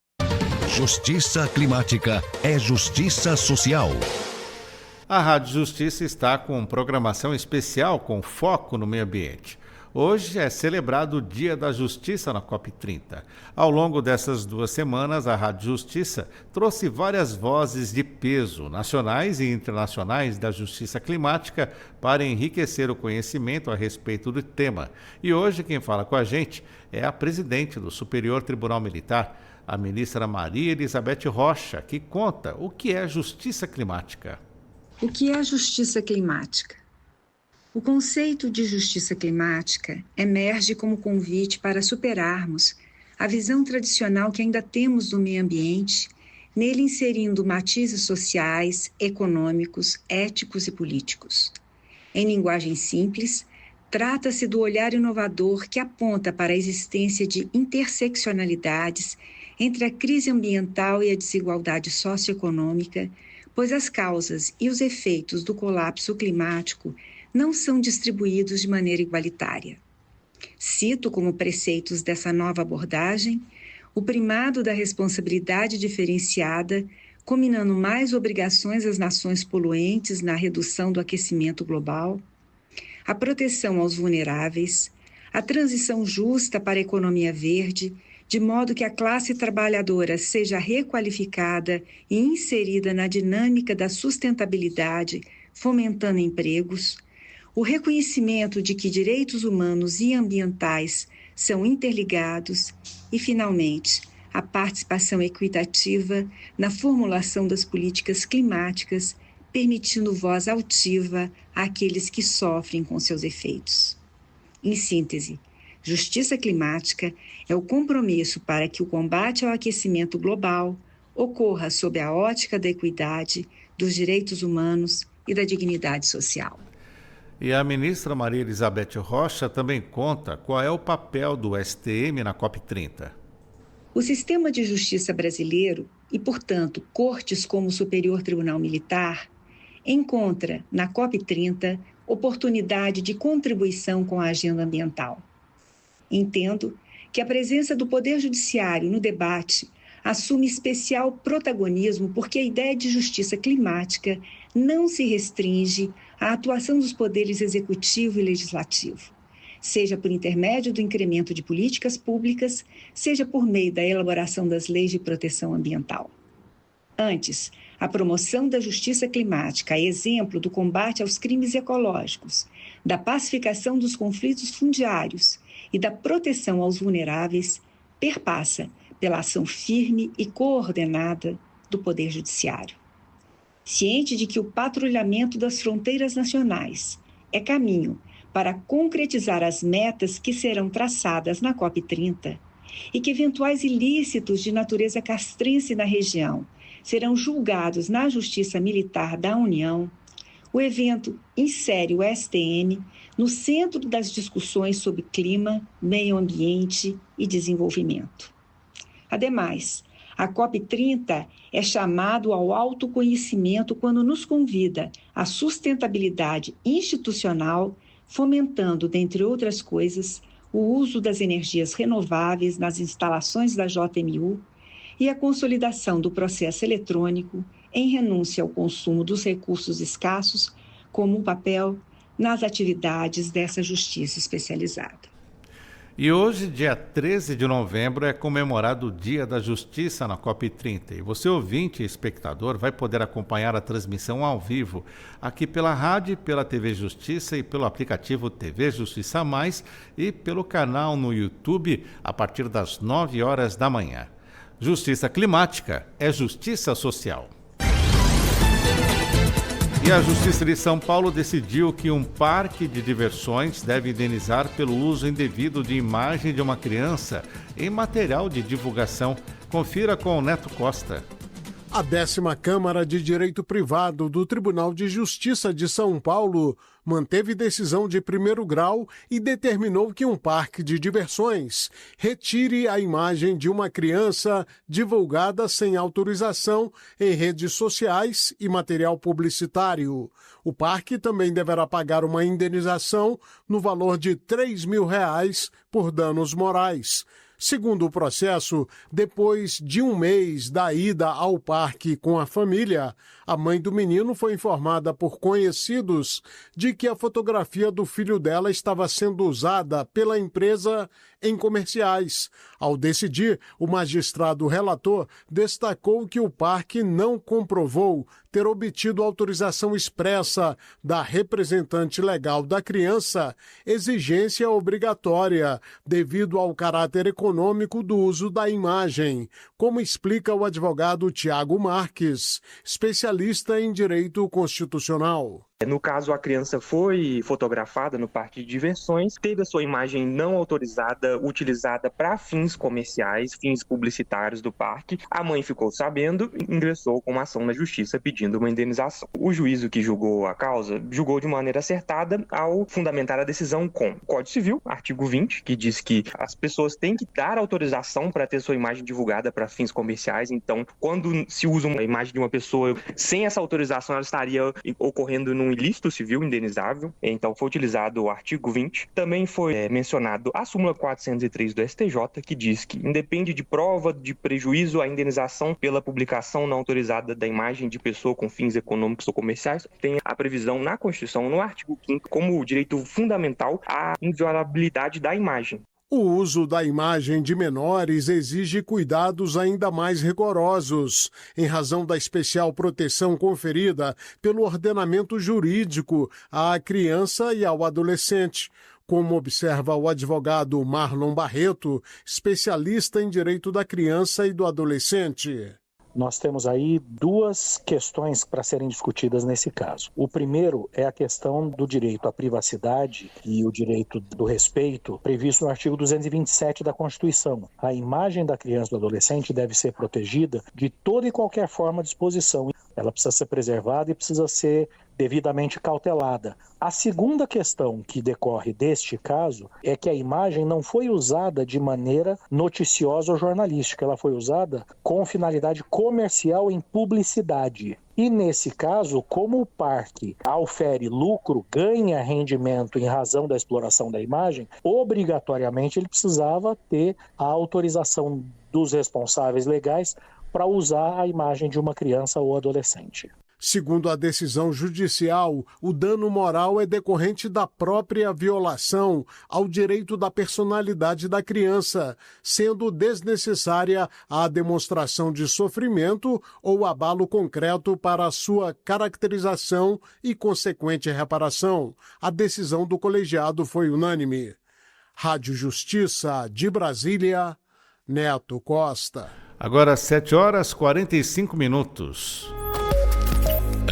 Justiça climática é justiça social. A Rádio Justiça está com programação especial com foco no meio ambiente. Hoje é celebrado o Dia da Justiça na COP30. Ao longo dessas 2 semanas, a Rádio Justiça trouxe várias vozes de peso, nacionais e internacionais, da justiça climática para enriquecer o conhecimento a respeito do tema. E hoje quem fala com a gente é a presidente do Superior Tribunal Militar, a ministra Maria Elizabeth Rocha, que conta o que é justiça climática. O que é justiça climática? O conceito de justiça climática emerge como convite para superarmos a visão tradicional que ainda temos do meio ambiente, nele inserindo matizes sociais, econômicos, éticos e políticos. Em linguagem simples, trata-se do olhar inovador que aponta para a existência de interseccionalidades entre a crise ambiental e a desigualdade socioeconômica, pois as causas e os efeitos do colapso climático não são distribuídos de maneira igualitária. Cito como preceitos dessa nova abordagem o primado da responsabilidade diferenciada, combinando mais obrigações às nações poluentes na redução do aquecimento global, a proteção aos vulneráveis, a transição justa para a economia verde, de modo que a classe trabalhadora seja requalificada e inserida na dinâmica da sustentabilidade, fomentando empregos, o reconhecimento de que direitos humanos e ambientais são interligados e, finalmente, a participação equitativa na formulação das políticas climáticas, permitindo voz altiva àqueles que sofrem com seus efeitos. Em síntese, justiça climática é o compromisso para que o combate ao aquecimento global ocorra sob a ótica da equidade, dos direitos humanos e da dignidade social. E a ministra Maria Elizabeth Rocha também conta qual é o papel do STM na COP30. O sistema de justiça brasileiro, e, portanto, cortes como o Superior Tribunal Militar, encontra na COP30 oportunidade de contribuição com a agenda ambiental. Entendo que a presença do Poder Judiciário no debate assume especial protagonismo porque a ideia de justiça climática não se restringe à atuação dos poderes executivo e legislativo, seja por intermédio do incremento de políticas públicas, seja por meio da elaboração das leis de proteção ambiental. Antes, a promoção da justiça climática, a exemplo do combate aos crimes ecológicos, da pacificação dos conflitos fundiários e da proteção aos vulneráveis, perpassa pela ação firme e coordenada do Poder Judiciário. Ciente de que o patrulhamento das fronteiras nacionais é caminho para concretizar as metas que serão traçadas na COP30 e que eventuais ilícitos de natureza castrense na região serão julgados na Justiça Militar da União, o evento insere o STM no centro das discussões sobre clima, meio ambiente e desenvolvimento. Ademais, a COP30 é chamado ao autoconhecimento quando nos convida à sustentabilidade institucional, fomentando, dentre outras coisas, o uso das energias renováveis nas instalações da JMU e a consolidação do processo eletrônico em renúncia ao consumo dos recursos escassos, como um papel nas atividades dessa justiça especializada. E hoje, dia 13 de novembro, é comemorado o Dia da Justiça na COP30. E você, ouvinte e espectador, vai poder acompanhar a transmissão ao vivo aqui pela rádio, pela TV Justiça e pelo aplicativo TV Justiça Mais e pelo canal no YouTube a partir das 9 horas da manhã. Justiça climática é justiça social. E a Justiça de São Paulo decidiu que um parque de diversões deve indenizar pelo uso indevido de imagem de uma criança em material de divulgação. Confira com o Neto Costa. A 10ª Câmara de Direito Privado do Tribunal de Justiça de São Paulo manteve decisão de primeiro grau e determinou que um parque de diversões retire a imagem de uma criança divulgada sem autorização em redes sociais e material publicitário. O parque também deverá pagar uma indenização no valor de R$ 3.000 por danos morais. Segundo o processo, depois de um mês da ida ao parque com a família, a mãe do menino foi informada por conhecidos de que a fotografia do filho dela estava sendo usada pela empresa em comerciais. Ao decidir, o magistrado relator destacou que o parque não comprovou ter obtido autorização expressa da representante legal da criança, exigência obrigatória, devido ao caráter econômico do uso da imagem, como explica o advogado Tiago Marques, especialista em direito constitucional. No caso, a criança foi fotografada no parque de diversões, teve a sua imagem não autorizada utilizada para fins comerciais, fins publicitários do parque. A mãe ficou sabendo e ingressou com uma ação na justiça pedindo uma indenização. O juízo que julgou a causa julgou de maneira acertada ao fundamentar a decisão com o Código Civil, artigo 20, que diz que as pessoas têm que dar autorização para ter sua imagem divulgada para fins comerciais. Então, quando se usa uma imagem de uma pessoa sem essa autorização, ela estaria ocorrendo num ilícito civil indenizável. Então foi utilizado o artigo 20. Também foi mencionado a súmula 403 do STJ, que diz que independe de prova de prejuízo a indenização pela publicação não autorizada da imagem de pessoa com fins econômicos ou comerciais. Tem a previsão na Constituição, no artigo 5º, como direito fundamental a inviolabilidade da imagem. O uso da imagem de menores exige cuidados ainda mais rigorosos, em razão da especial proteção conferida pelo ordenamento jurídico à criança e ao adolescente, como observa o advogado Marlon Barreto, especialista em direito da criança e do adolescente. Nós temos aí duas questões para serem discutidas nesse caso. O primeiro é a questão do direito à privacidade e o direito do respeito previsto no artigo 227 da Constituição. A imagem da criança e do adolescente deve ser protegida de toda e qualquer forma de exposição. ela precisa ser preservada e precisa ser devidamente cautelada. A segunda questão que decorre deste caso é que a imagem não foi usada de maneira noticiosa ou jornalística, ela foi usada com finalidade comercial em publicidade. E nesse caso, como o parque aufere lucro, ganha rendimento em razão da exploração da imagem, obrigatoriamente ele precisava ter a autorização dos responsáveis legais para usar a imagem de uma criança ou adolescente. Segundo a decisão judicial, o dano moral é decorrente da própria violação ao direito da personalidade da criança, sendo desnecessária a demonstração de sofrimento ou abalo concreto para a sua caracterização e consequente reparação. A decisão do colegiado foi unânime. Rádio Justiça de Brasília, Neto Costa. Agora 7h45.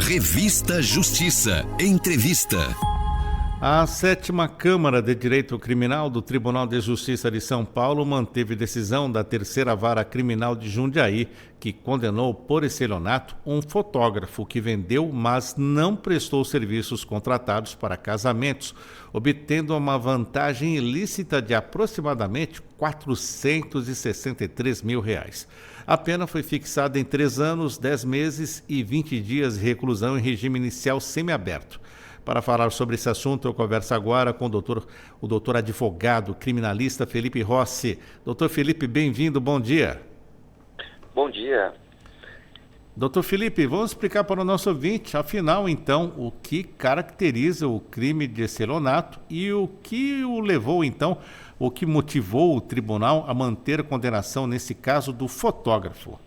Revista Justiça. Entrevista. A 7ª Câmara de Direito Criminal do Tribunal de Justiça de São Paulo manteve decisão da 3ª Vara Criminal de Jundiaí, que condenou por estelionato um fotógrafo que vendeu, mas não prestou serviços contratados para casamentos, obtendo uma vantagem ilícita de aproximadamente R$ 463 mil. A pena foi fixada em 3 anos, 10 meses e 20 dias de reclusão em regime inicial semiaberto. Para falar sobre esse assunto, eu converso agora com o doutor advogado criminalista Felipe Rossi. Doutor Felipe, bem-vindo, bom dia. Bom dia. Doutor Felipe, vamos explicar para o nosso ouvinte, afinal, então, o que caracteriza o crime de estelionato e o que o levou, então, o que motivou o tribunal a manter a condenação nesse caso do fotógrafo.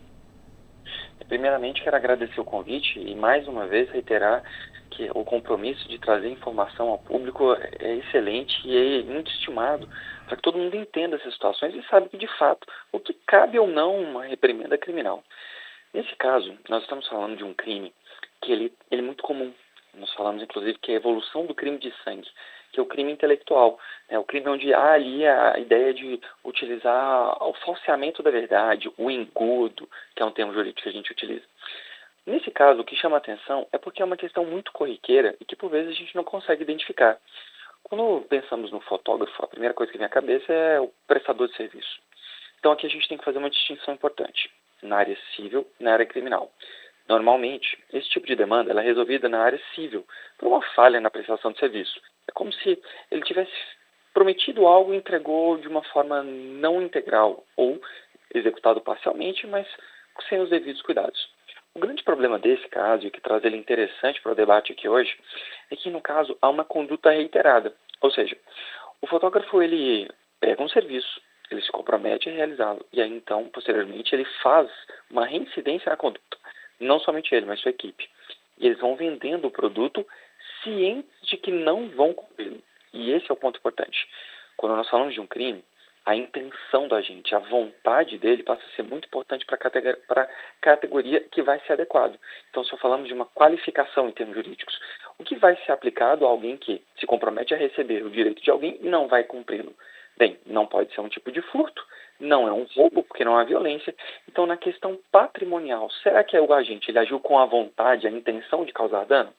Primeiramente, quero agradecer o convite e, mais uma vez, reiterar que o compromisso de trazer informação ao público é excelente e é muito estimado, para que todo mundo entenda essas situações e saiba que, de fato, o que cabe ou não uma reprimenda criminal. Nesse caso, nós estamos falando de um crime que ele é muito comum. Nós falamos, inclusive, que é a evolução do crime de sangue, que é o crime intelectual. É o crime onde há ali a ideia de utilizar o falseamento da verdade, o engodo, que é um termo jurídico que a gente utiliza. Nesse caso, o que chama a atenção é porque é uma questão muito corriqueira e que, por vezes, a gente não consegue identificar. Quando pensamos no fotógrafo, a primeira coisa que vem à cabeça é o prestador de serviço. Então, aqui a gente tem que fazer uma distinção importante na área civil e na área criminal. Normalmente, esse tipo de demanda ela é resolvida na área civil, por uma falha na prestação de serviço. É como se ele tivesse prometido algo e entregou de uma forma não integral, ou executado parcialmente, mas sem os devidos cuidados. O grande problema desse caso, e que traz ele interessante para o debate aqui hoje, é que, no caso, há uma conduta reiterada. Ou seja, o fotógrafo ele pega um serviço, ele se compromete a realizá-lo, e aí, então, posteriormente, ele faz uma reincidência na conduta. Não somente ele, mas sua equipe. E eles vão vendendo o produto cientes de que não vão cumpri-lo. E esse é o ponto importante. Quando nós falamos de um crime, a intenção do agente, a vontade dele passa a ser muito importante para a categoria que vai ser adequado. Então, se falamos de uma qualificação em termos jurídicos, o que vai ser aplicado a alguém que se compromete a receber o direito de alguém e não vai cumpri-lo? Bem, não pode ser um tipo de furto, não é um roubo, porque não há violência. Então, na questão patrimonial, será que o agente ele agiu com a vontade, a intenção de causar dano?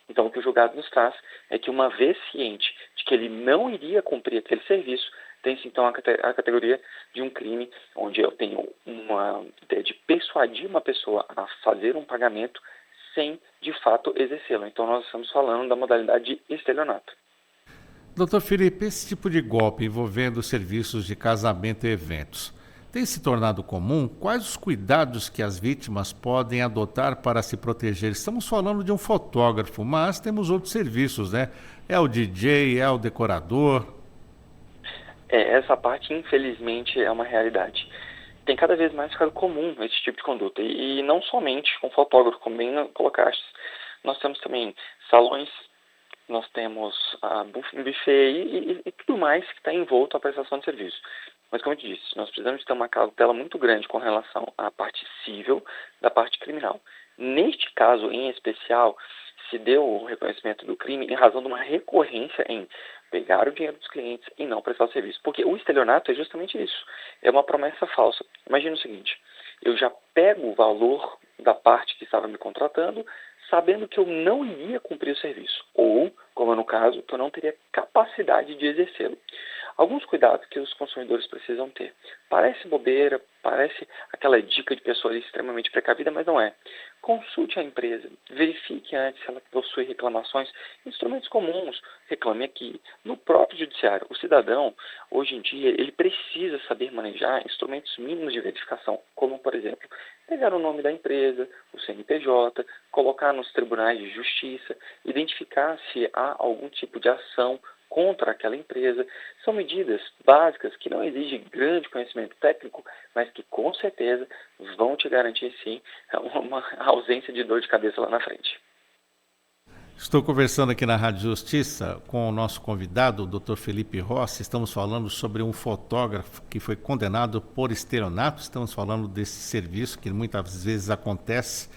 Então, o que o julgado nos traz é que, uma vez ciente de que ele não iria cumprir aquele serviço, tem-se, então, a categoria de um crime onde eu tenho uma ideia de persuadir uma pessoa a fazer um pagamento sem, de fato, exercê-lo. Então, nós estamos falando da modalidade de estelionato. Doutor Felipe, esse tipo de golpe envolvendo serviços de casamento e eventos tem se tornado comum? Quais os cuidados que as vítimas podem adotar para se proteger? Estamos falando de um fotógrafo, mas temos outros serviços, né? É o DJ, é o decorador. Essa parte, infelizmente, é uma realidade. Tem cada vez mais ficado comum esse tipo de conduta. E não somente com fotógrafo, como bem colocaste. Nós temos também salões, nós temos buffet e tudo mais que está envolto à prestação de serviço. Mas, como eu te disse, nós precisamos ter uma cautela muito grande com relação à parte civil da parte criminal. Neste caso, em especial, se deu o reconhecimento do crime em razão de uma recorrência em pegar o dinheiro dos clientes e não prestar o serviço. Porque o estelionato é justamente isso. É uma promessa falsa. Imagina o seguinte, eu já pego o valor da parte que estava me contratando, sabendo que eu não iria cumprir o serviço, ou, como é no caso, que eu não teria capacidade de exercê-lo. Alguns cuidados que os consumidores precisam ter. Parece bobeira, parece aquela dica de pessoa extremamente precavida, mas não é. Consulte a empresa, verifique antes se ela possui reclamações, instrumentos comuns, reclame aqui. No próprio judiciário, o cidadão, hoje em dia, ele precisa saber manejar instrumentos mínimos de verificação, como, por exemplo, pegar o nome da empresa, o CNPJ, colocar nos tribunais de justiça, identificar se há algum tipo de ação contra aquela empresa. São medidas básicas que não exigem grande conhecimento técnico, mas que com certeza vão te garantir sim uma ausência de dor de cabeça lá na frente. Estou conversando aqui na Rádio Justiça com o nosso convidado, o Dr. Felipe Rossi. Estamos falando sobre um fotógrafo que foi condenado por estelionato. Estamos falando desse serviço que muitas vezes acontece,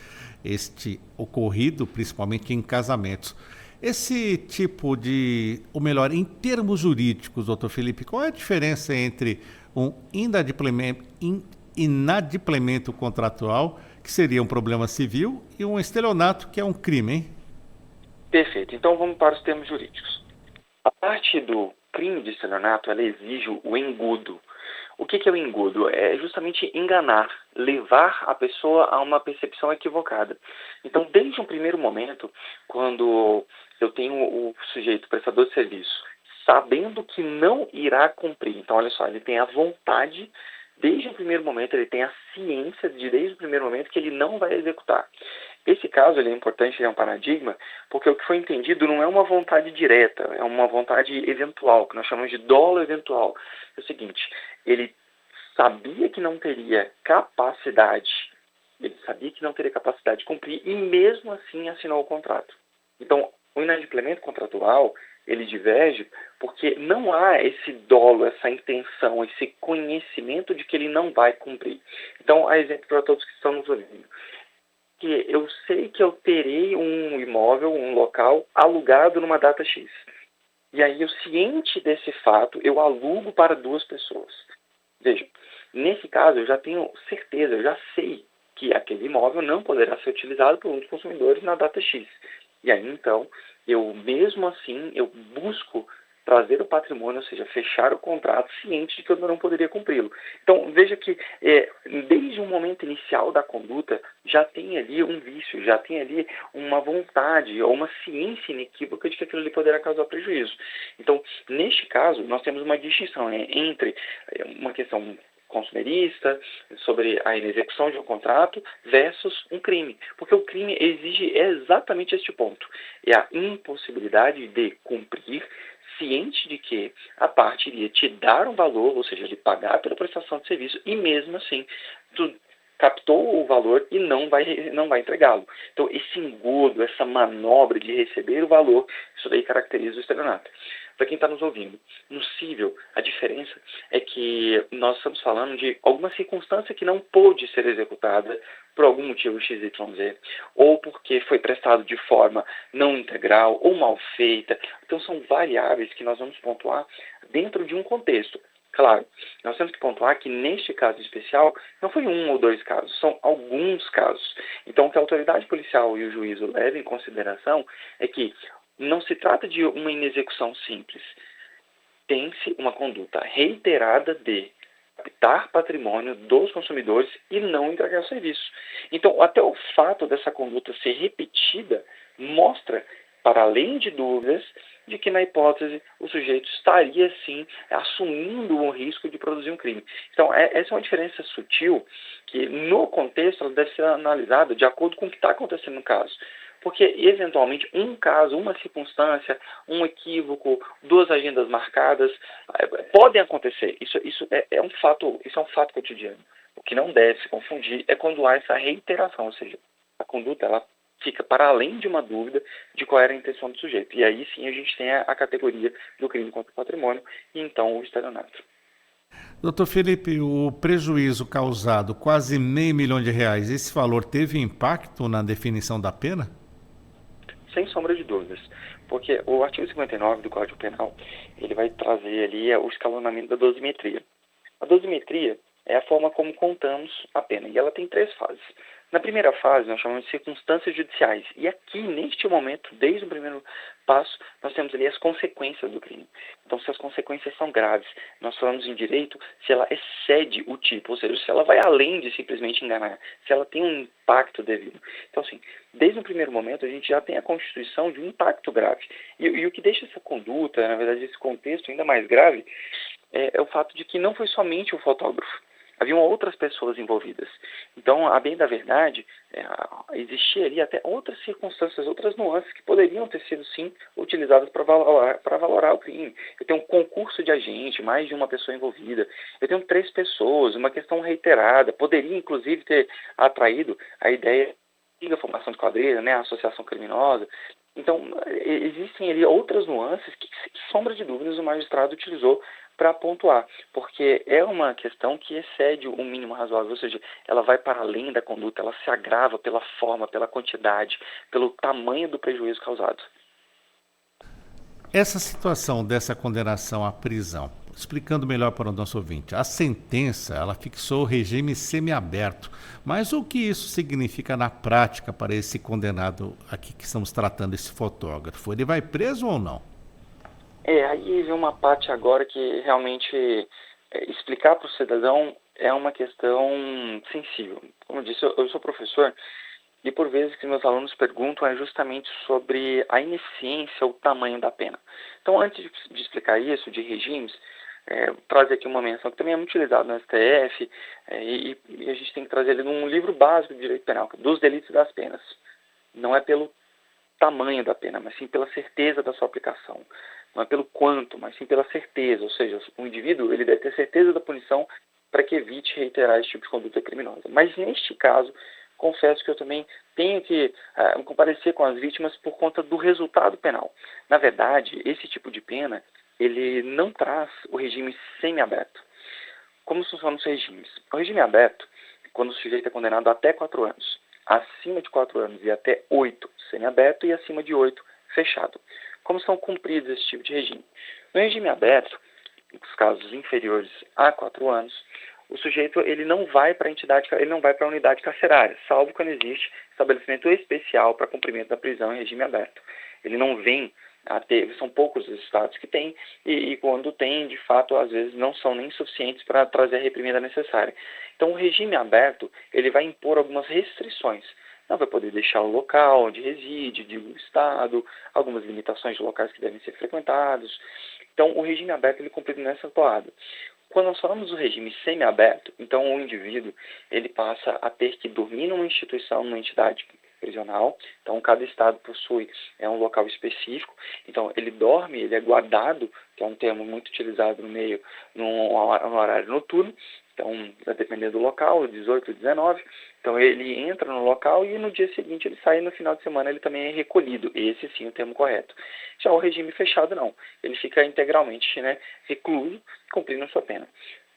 este ocorrido principalmente em casamentos. Esse tipo de, ou melhor, em termos jurídicos, doutor Felipe, qual é a diferença entre um inadimplemento contratual, que seria um problema civil, e um estelionato, que é um crime, hein? Perfeito. Então vamos para os termos jurídicos. A parte do crime de estelionato, ela exige o engodo. O que é o engodo? É justamente enganar, levar a pessoa a uma percepção equivocada. Então, desde um primeiro momento, quando eu tenho o sujeito, prestador de serviço, sabendo que não irá cumprir, então olha só, ele tem a vontade, desde o primeiro momento, ele tem a ciência desde o primeiro momento que ele não vai executar. Esse caso ele é importante, ele é um paradigma, porque o que foi entendido não é uma vontade direta, é uma vontade eventual, que nós chamamos de dolo eventual. É o seguinte, ele sabia que não teria capacidade, de cumprir e mesmo assim assinou o contrato. Então, o inadimplemento contratual, ele diverge porque não há esse dolo, essa intenção, esse conhecimento de que ele não vai cumprir. Então, há exemplo para todos que estão nos ouvindo. Que eu sei que eu terei um imóvel, um local alugado numa data X. E aí, eu ciente desse fato, eu alugo para 2 pessoas. Veja, nesse caso, eu já tenho certeza, eu já sei que aquele imóvel não poderá ser utilizado por um dos consumidores na data X. E aí, então, eu mesmo assim, eu busco trazer o patrimônio, ou seja, fechar o contrato ciente de que eu não poderia cumpri-lo. Então, veja que desde o momento inicial da conduta, já tem ali um vício, já tem ali uma vontade ou uma ciência inequívoca de que aquilo ali poderá causar prejuízo. Então, neste caso, nós temos uma distinção entre uma questão consumerista, sobre a inexecução de um contrato versus um crime. Porque o crime exige exatamente este ponto. É a impossibilidade de cumprir ciente de que a parte iria te dar um valor, ou seja, de pagar pela prestação de serviço, e mesmo assim, tu captou o valor e não vai entregá-lo. Então, esse engodo, essa manobra de receber o valor, isso daí caracteriza o estelionato. Para quem está nos ouvindo, no cível, a diferença é que nós estamos falando de alguma circunstância que não pôde ser executada por algum motivo XYZ, ou porque foi prestado de forma não integral ou mal feita. Então, são variáveis que nós vamos pontuar dentro de um contexto. Claro, nós temos que pontuar que neste caso especial não foi 1 ou 2 casos, são alguns casos. Então, o que a autoridade policial e o juízo levam em consideração é que não se trata de uma inexecução simples. Tem-se uma conduta reiterada de captar patrimônio dos consumidores e não entregar o serviço. Então, até o fato dessa conduta ser repetida mostra, para além de dúvidas, de que, na hipótese, o sujeito estaria, sim, assumindo o risco de produzir um crime. Então, essa é uma diferença sutil que, no contexto, ela deve ser analisada de acordo com o que está acontecendo no caso. Porque, eventualmente, um caso, uma circunstância, um equívoco, 2 agendas marcadas, podem acontecer. Isso é um fato cotidiano. O que não deve se confundir é quando há essa reiteração, ou seja, a conduta ela fica para além de uma dúvida de qual era a intenção do sujeito. E aí sim a gente tem a categoria do crime contra o patrimônio e então o estelionato. Doutor Felipe, o prejuízo causado, quase R$500 mil, esse valor teve impacto na definição da pena? Sem sombra de dúvidas, porque o artigo 59 do Código Penal, ele vai trazer ali o escalonamento da dosimetria. A dosimetria é a forma como contamos a pena. E ela tem 3 fases. Na primeira fase, nós chamamos de circunstâncias judiciais. E aqui, neste momento, desde o primeiro passo, nós temos ali as consequências do crime. Então, se as consequências são graves, nós falamos em direito se ela excede o tipo, ou seja, se ela vai além de simplesmente enganar, se ela tem um impacto devido. Então, assim, desde o primeiro momento, a gente já tem a constituição de um impacto grave. E o que deixa essa conduta, na verdade, esse contexto ainda mais grave, é o fato de que não foi somente o fotógrafo. Haviam outras pessoas envolvidas. Então, a bem da verdade, existia ali até outras circunstâncias, outras nuances que poderiam ter sido, sim, utilizadas para valorar o crime. Eu tenho um concurso de agente, mais de uma pessoa envolvida. Eu tenho 3 pessoas, uma questão reiterada. Poderia, inclusive, ter atraído a ideia da formação de quadrilha, né, a associação criminosa. Então, existem ali outras nuances que, sem sombra de dúvidas, o magistrado utilizou para pontuar, porque é uma questão que excede o mínimo razoável, ou seja, ela vai para além da conduta, ela se agrava pela forma, pela quantidade, pelo tamanho do prejuízo causado. Essa situação dessa condenação à prisão, explicando melhor para o nosso ouvinte, a sentença, ela fixou o regime semiaberto, mas o que isso significa na prática para esse condenado aqui que estamos tratando, esse fotógrafo? Ele vai preso ou não? Aí vem uma parte agora que realmente explicar para o cidadão é uma questão sensível. Como eu disse, eu sou professor e por vezes que meus alunos perguntam é justamente sobre a ineficiência, o tamanho da pena. Então, antes de explicar isso, de regimes, trazer aqui uma menção que também é muito utilizada no STF e a gente tem que trazer ele num livro básico de direito penal, dos delitos e das penas. Não é pelo tamanho da pena, mas sim pela certeza da sua aplicação. Não é pelo quanto, mas sim pela certeza. Ou seja, o indivíduo ele deve ter certeza da punição para que evite reiterar esse tipo de conduta criminosa. Mas neste caso, confesso que eu também tenho que comparecer com as vítimas por conta do resultado penal. Na verdade, esse tipo de pena, ele não traz o regime semiaberto. Como funcionam os regimes? O regime aberto, quando o sujeito é condenado a até 4 anos. Acima de 4 anos e até 8, semiaberto, e acima de 8, fechado. Como são cumpridos esse tipo de regime? No regime aberto, nos casos inferiores a 4 anos, o sujeito ele não vai para a unidade carcerária, salvo quando existe estabelecimento especial para cumprimento da prisão em regime aberto. Ele não vem a ter, são poucos os estados que têm, e quando tem, de fato, às vezes não são nem suficientes para trazer a reprimenda necessária. Então, o regime aberto, ele vai impor algumas restrições. Não vai poder deixar o local onde reside, de um estado, algumas limitações de locais que devem ser frequentados. Então, o regime aberto ele é cumprido nessa toada. Quando nós falamos do regime semiaberto, então o indivíduo ele passa a ter que dormir numa instituição, numa entidade prisional. Então, cada estado possui um local específico. Então, ele dorme, ele é guardado, que é um termo muito utilizado no meio, no horário noturno. Então, vai depender do local, 18, 19. Então, ele entra no local e no dia seguinte ele sai, no final de semana ele também é recolhido. Esse sim é o termo correto. Já o regime fechado, não. Ele fica integralmente recluso, cumprindo a sua pena.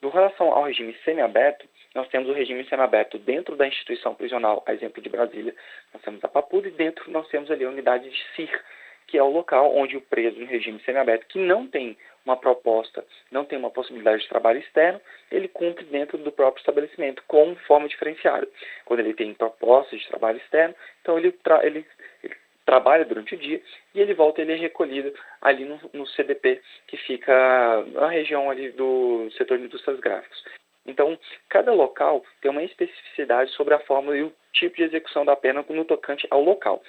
Com relação ao regime semiaberto, nós temos o regime semiaberto dentro da instituição prisional, a exemplo de Brasília, nós temos a Papuda, e dentro nós temos ali a unidade de CIR, que é o local onde o preso no regime semiaberto, que não tem uma proposta, não tem uma possibilidade de trabalho externo, ele cumpre dentro do próprio estabelecimento, com forma diferenciada. Quando ele tem proposta de trabalho externo, então ele trabalha durante o dia e ele volta, ele é recolhido ali no CDP, que fica na região ali do setor de indústrias gráficas. Então, cada local tem uma especificidade sobre a forma e o tipo de execução da pena no tocante ao local.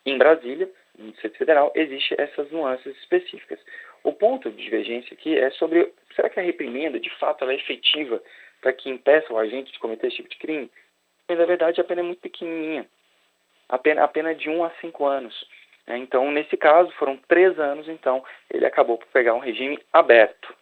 Em Brasília, no Distrito Federal, existem essas nuances específicas. O ponto de divergência aqui é sobre, será que a reprimenda, de fato, ela é efetiva para que impeça o agente de cometer esse tipo de crime? Mas, na verdade, a pena é muito pequenininha. A pena é de 1 a 5 anos. Então, nesse caso, foram 3 anos, então, ele acabou por pegar um regime aberto.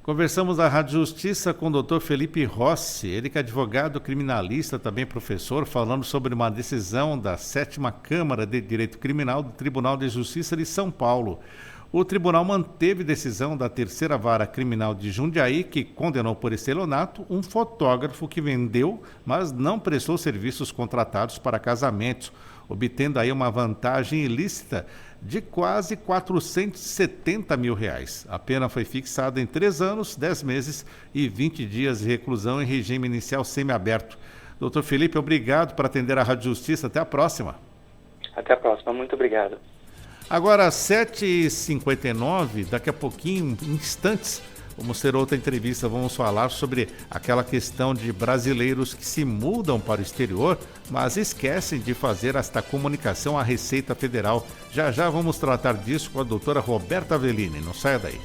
Conversamos na Rádio Justiça com o Dr. Felipe Rossi, ele que é advogado criminalista, também professor, falando sobre uma decisão da 7ª Câmara de Direito Criminal do Tribunal de Justiça de São Paulo. O tribunal manteve decisão da 3ª Vara Criminal de Jundiaí, que condenou por estelionato um fotógrafo que vendeu, mas não prestou serviços contratados para casamentos. obtendo aí uma vantagem ilícita de quase R$470 mil. A pena foi fixada em 3 anos, 10 meses e 20 dias de reclusão em regime inicial semiaberto. Doutor Felipe, obrigado por atender a Rádio Justiça. Até a próxima. Até a próxima. Muito obrigado. Agora, 7h59, daqui a pouquinho, em instantes, vamos ter outra entrevista. Vamos falar sobre aquela questão de brasileiros que se mudam para o exterior, mas esquecem de fazer esta comunicação à Receita Federal. Já já vamos tratar disso com a doutora Roberta Avellini. Não saia daí.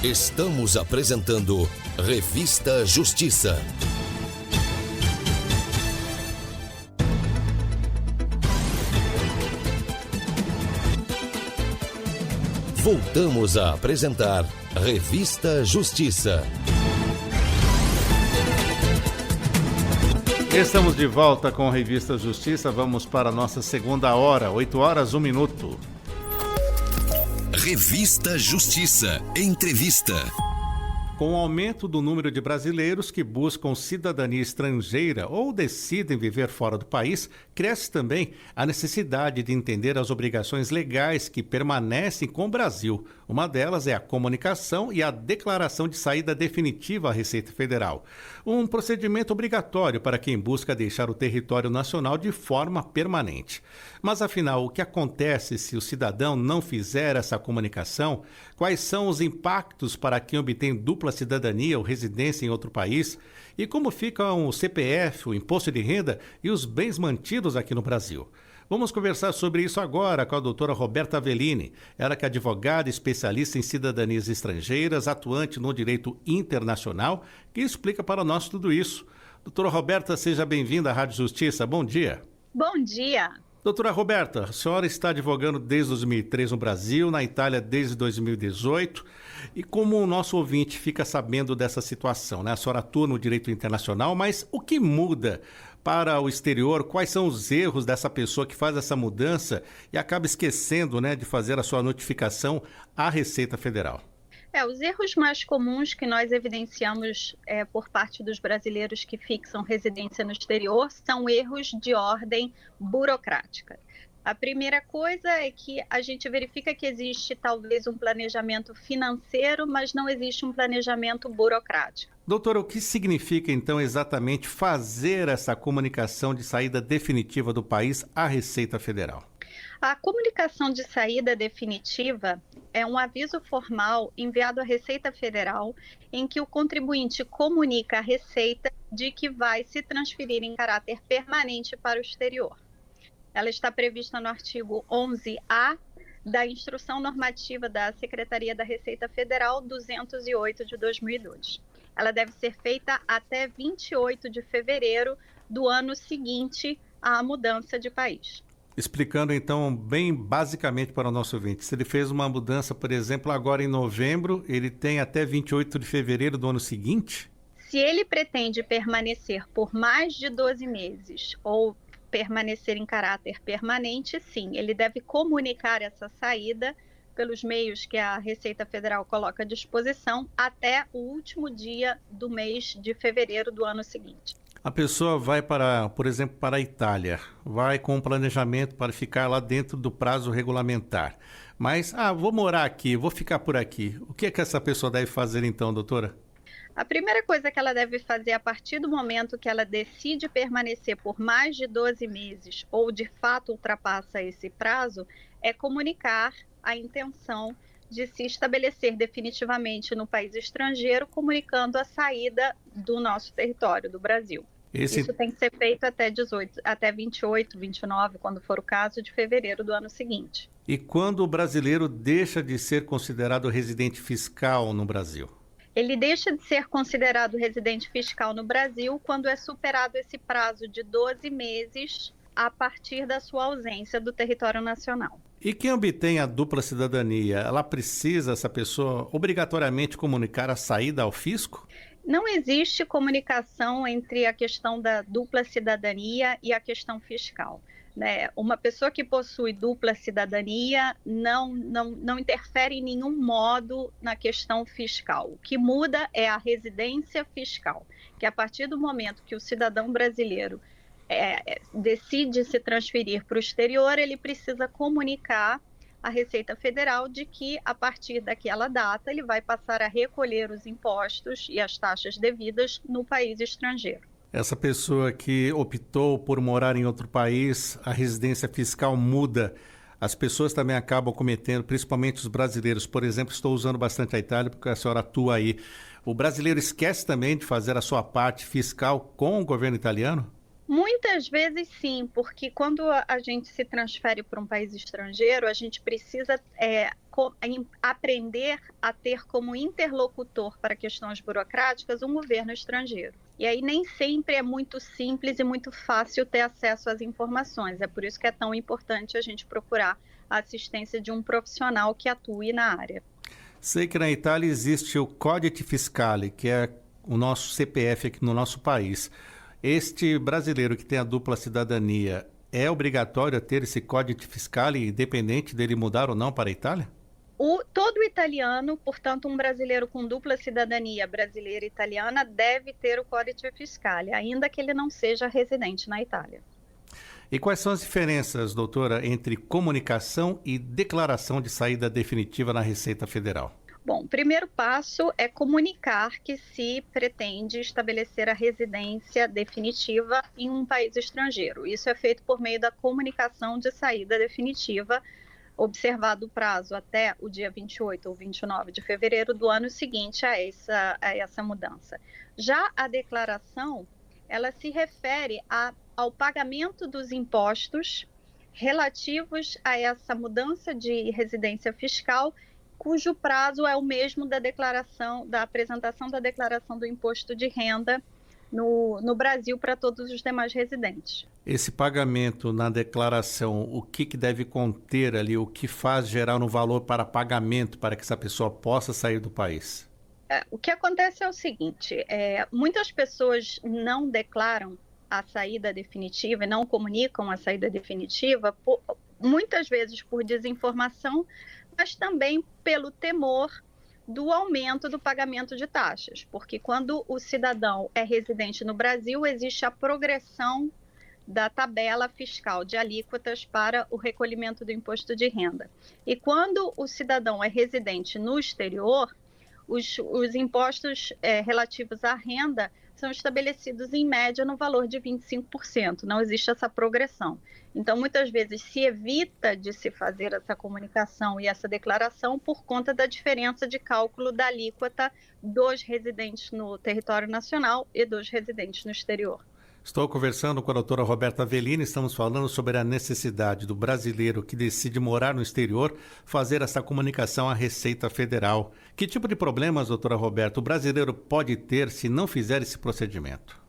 Estamos apresentando Revista Justiça. Voltamos a apresentar Revista Justiça. Estamos de volta com a Revista Justiça. Vamos para a nossa segunda hora, 8h01. Revista Justiça. Entrevista. Com o aumento do número de brasileiros que buscam cidadania estrangeira ou decidem viver fora do país, cresce também a necessidade de entender as obrigações legais que permanecem com o Brasil. Uma delas é a comunicação e a declaração de saída definitiva à Receita Federal. Um procedimento obrigatório para quem busca deixar o território nacional de forma permanente. Mas, afinal, o que acontece se o cidadão não fizer essa comunicação? Quais são os impactos para quem obtém dupla cidadania ou residência em outro país? E como ficam o CPF, o imposto de renda e os bens mantidos aqui no Brasil? Vamos conversar sobre isso agora com a doutora Roberta Avellini. Ela que é advogada especialista em cidadanias estrangeiras, atuante no direito internacional, que explica para nós tudo isso. Doutora Roberta, seja bem-vinda à Rádio Justiça. Bom dia. Bom dia. Doutora Roberta, a senhora está advogando desde 2003 no Brasil, na Itália desde 2018. E como o nosso ouvinte fica sabendo dessa situação, né? A senhora atua no direito internacional, mas o que muda para o exterior? Quais são os erros dessa pessoa que faz essa mudança e acaba esquecendo, né, de fazer a sua notificação à Receita Federal? Os erros mais comuns que nós evidenciamos por parte dos brasileiros que fixam residência no exterior são erros de ordem burocrática. A primeira coisa é que a gente verifica que existe talvez um planejamento financeiro, mas não existe um planejamento burocrático. Doutora, o que significa então exatamente fazer essa comunicação de saída definitiva do país à Receita Federal? A comunicação de saída definitiva é um aviso formal enviado à Receita Federal em que o contribuinte comunica à Receita de que vai se transferir em caráter permanente para o exterior. Ela está prevista no artigo 11A da Instrução Normativa da Secretaria da Receita Federal 208 de 2002. Ela deve ser feita até 28 de fevereiro do ano seguinte à mudança de país. Explicando então bem basicamente para o nosso ouvinte, se ele fez uma mudança, por exemplo, agora em novembro, ele tem até 28 de fevereiro do ano seguinte? Se ele pretende permanecer por mais de 12 meses ou permanecer em caráter permanente, sim, ele deve comunicar essa saída pelos meios que a Receita Federal coloca à disposição até o último dia do mês de fevereiro do ano seguinte. A pessoa vai para, por exemplo, para a Itália, vai com um planejamento para ficar lá dentro do prazo regulamentar. Mas, vou morar aqui, vou ficar por aqui. O que é que essa pessoa deve fazer então, doutora? A primeira coisa que ela deve fazer a partir do momento que ela decide permanecer por mais de 12 meses ou de fato ultrapassa esse prazo, é comunicar a intenção de se estabelecer definitivamente no país estrangeiro, comunicando a saída do nosso território, do Brasil. Isso tem que ser feito até 28, 29, quando for o caso, de fevereiro do ano seguinte. E quando o brasileiro deixa de ser considerado residente fiscal no Brasil? Ele deixa de ser considerado residente fiscal no Brasil quando é superado esse prazo de 12 meses a partir da sua ausência do território nacional. E quem obtém a dupla cidadania, ela precisa, essa pessoa, obrigatoriamente comunicar a saída ao fisco? Não existe comunicação entre a questão da dupla cidadania e a questão fiscal. né? Uma pessoa que possui dupla cidadania não interfere em nenhum modo na questão fiscal. O que muda é a residência fiscal, que a partir do momento que o cidadão brasileiro decide se transferir para o exterior, ele precisa comunicar à Receita Federal de que, a partir daquela data, ele vai passar a recolher os impostos e as taxas devidas no país estrangeiro. Essa pessoa que optou por morar em outro país, a residência fiscal muda. As pessoas também acabam cometendo, principalmente os brasileiros. Por exemplo, estou usando bastante a Itália porque a senhora atua aí. O brasileiro esquece também de fazer a sua parte fiscal com o governo italiano? Muitas vezes sim, porque quando a gente se transfere para um país estrangeiro, a gente precisa aprender a ter como interlocutor para questões burocráticas um governo estrangeiro. E aí nem sempre é muito simples e muito fácil ter acesso às informações. É por isso que é tão importante a gente procurar a assistência de um profissional que atue na área. Sei que na Itália existe o Codice Fiscale, que é o nosso CPF aqui no nosso país. Este brasileiro que tem a dupla cidadania, é obrigatório ter esse Codice Fiscale, independente dele mudar ou não para a Itália? Todo italiano, portanto, um brasileiro com dupla cidadania brasileira e italiana, deve ter o Codice Fiscale, ainda que ele não seja residente na Itália. E quais são as diferenças, doutora, entre comunicação e declaração de saída definitiva na Receita Federal? Bom, o primeiro passo é comunicar que se pretende estabelecer a residência definitiva em um país estrangeiro. Isso é feito por meio da comunicação de saída definitiva, observado o prazo até o dia 28 ou 29 de fevereiro do ano seguinte a essa mudança. Já a declaração, ela se refere ao pagamento dos impostos relativos a essa mudança de residência fiscal, cujo prazo é o mesmo da apresentação da declaração do imposto de renda no Brasil para todos os demais residentes. Esse pagamento na declaração, o que deve conter ali, o que faz gerar no valor para pagamento para que essa pessoa possa sair do país? O que acontece é o seguinte, muitas pessoas não declaram a saída definitiva e não comunicam a saída definitiva, muitas vezes por desinformação, mas também pelo temor do aumento do pagamento de taxas, porque quando o cidadão é residente no Brasil, existe a progressão da tabela fiscal de alíquotas para o recolhimento do imposto de renda. E quando o cidadão é residente no exterior, os impostos relativos à renda são estabelecidos em média no valor de 25%, não existe essa progressão. Então, muitas vezes se evita de se fazer essa comunicação e essa declaração por conta da diferença de cálculo da alíquota dos residentes no território nacional e dos residentes no exterior. Estou conversando com a doutora Roberta Avellini, estamos falando sobre a necessidade do brasileiro que decide morar no exterior fazer essa comunicação à Receita Federal. Que tipo de problemas, doutora Roberta, o brasileiro pode ter se não fizer esse procedimento?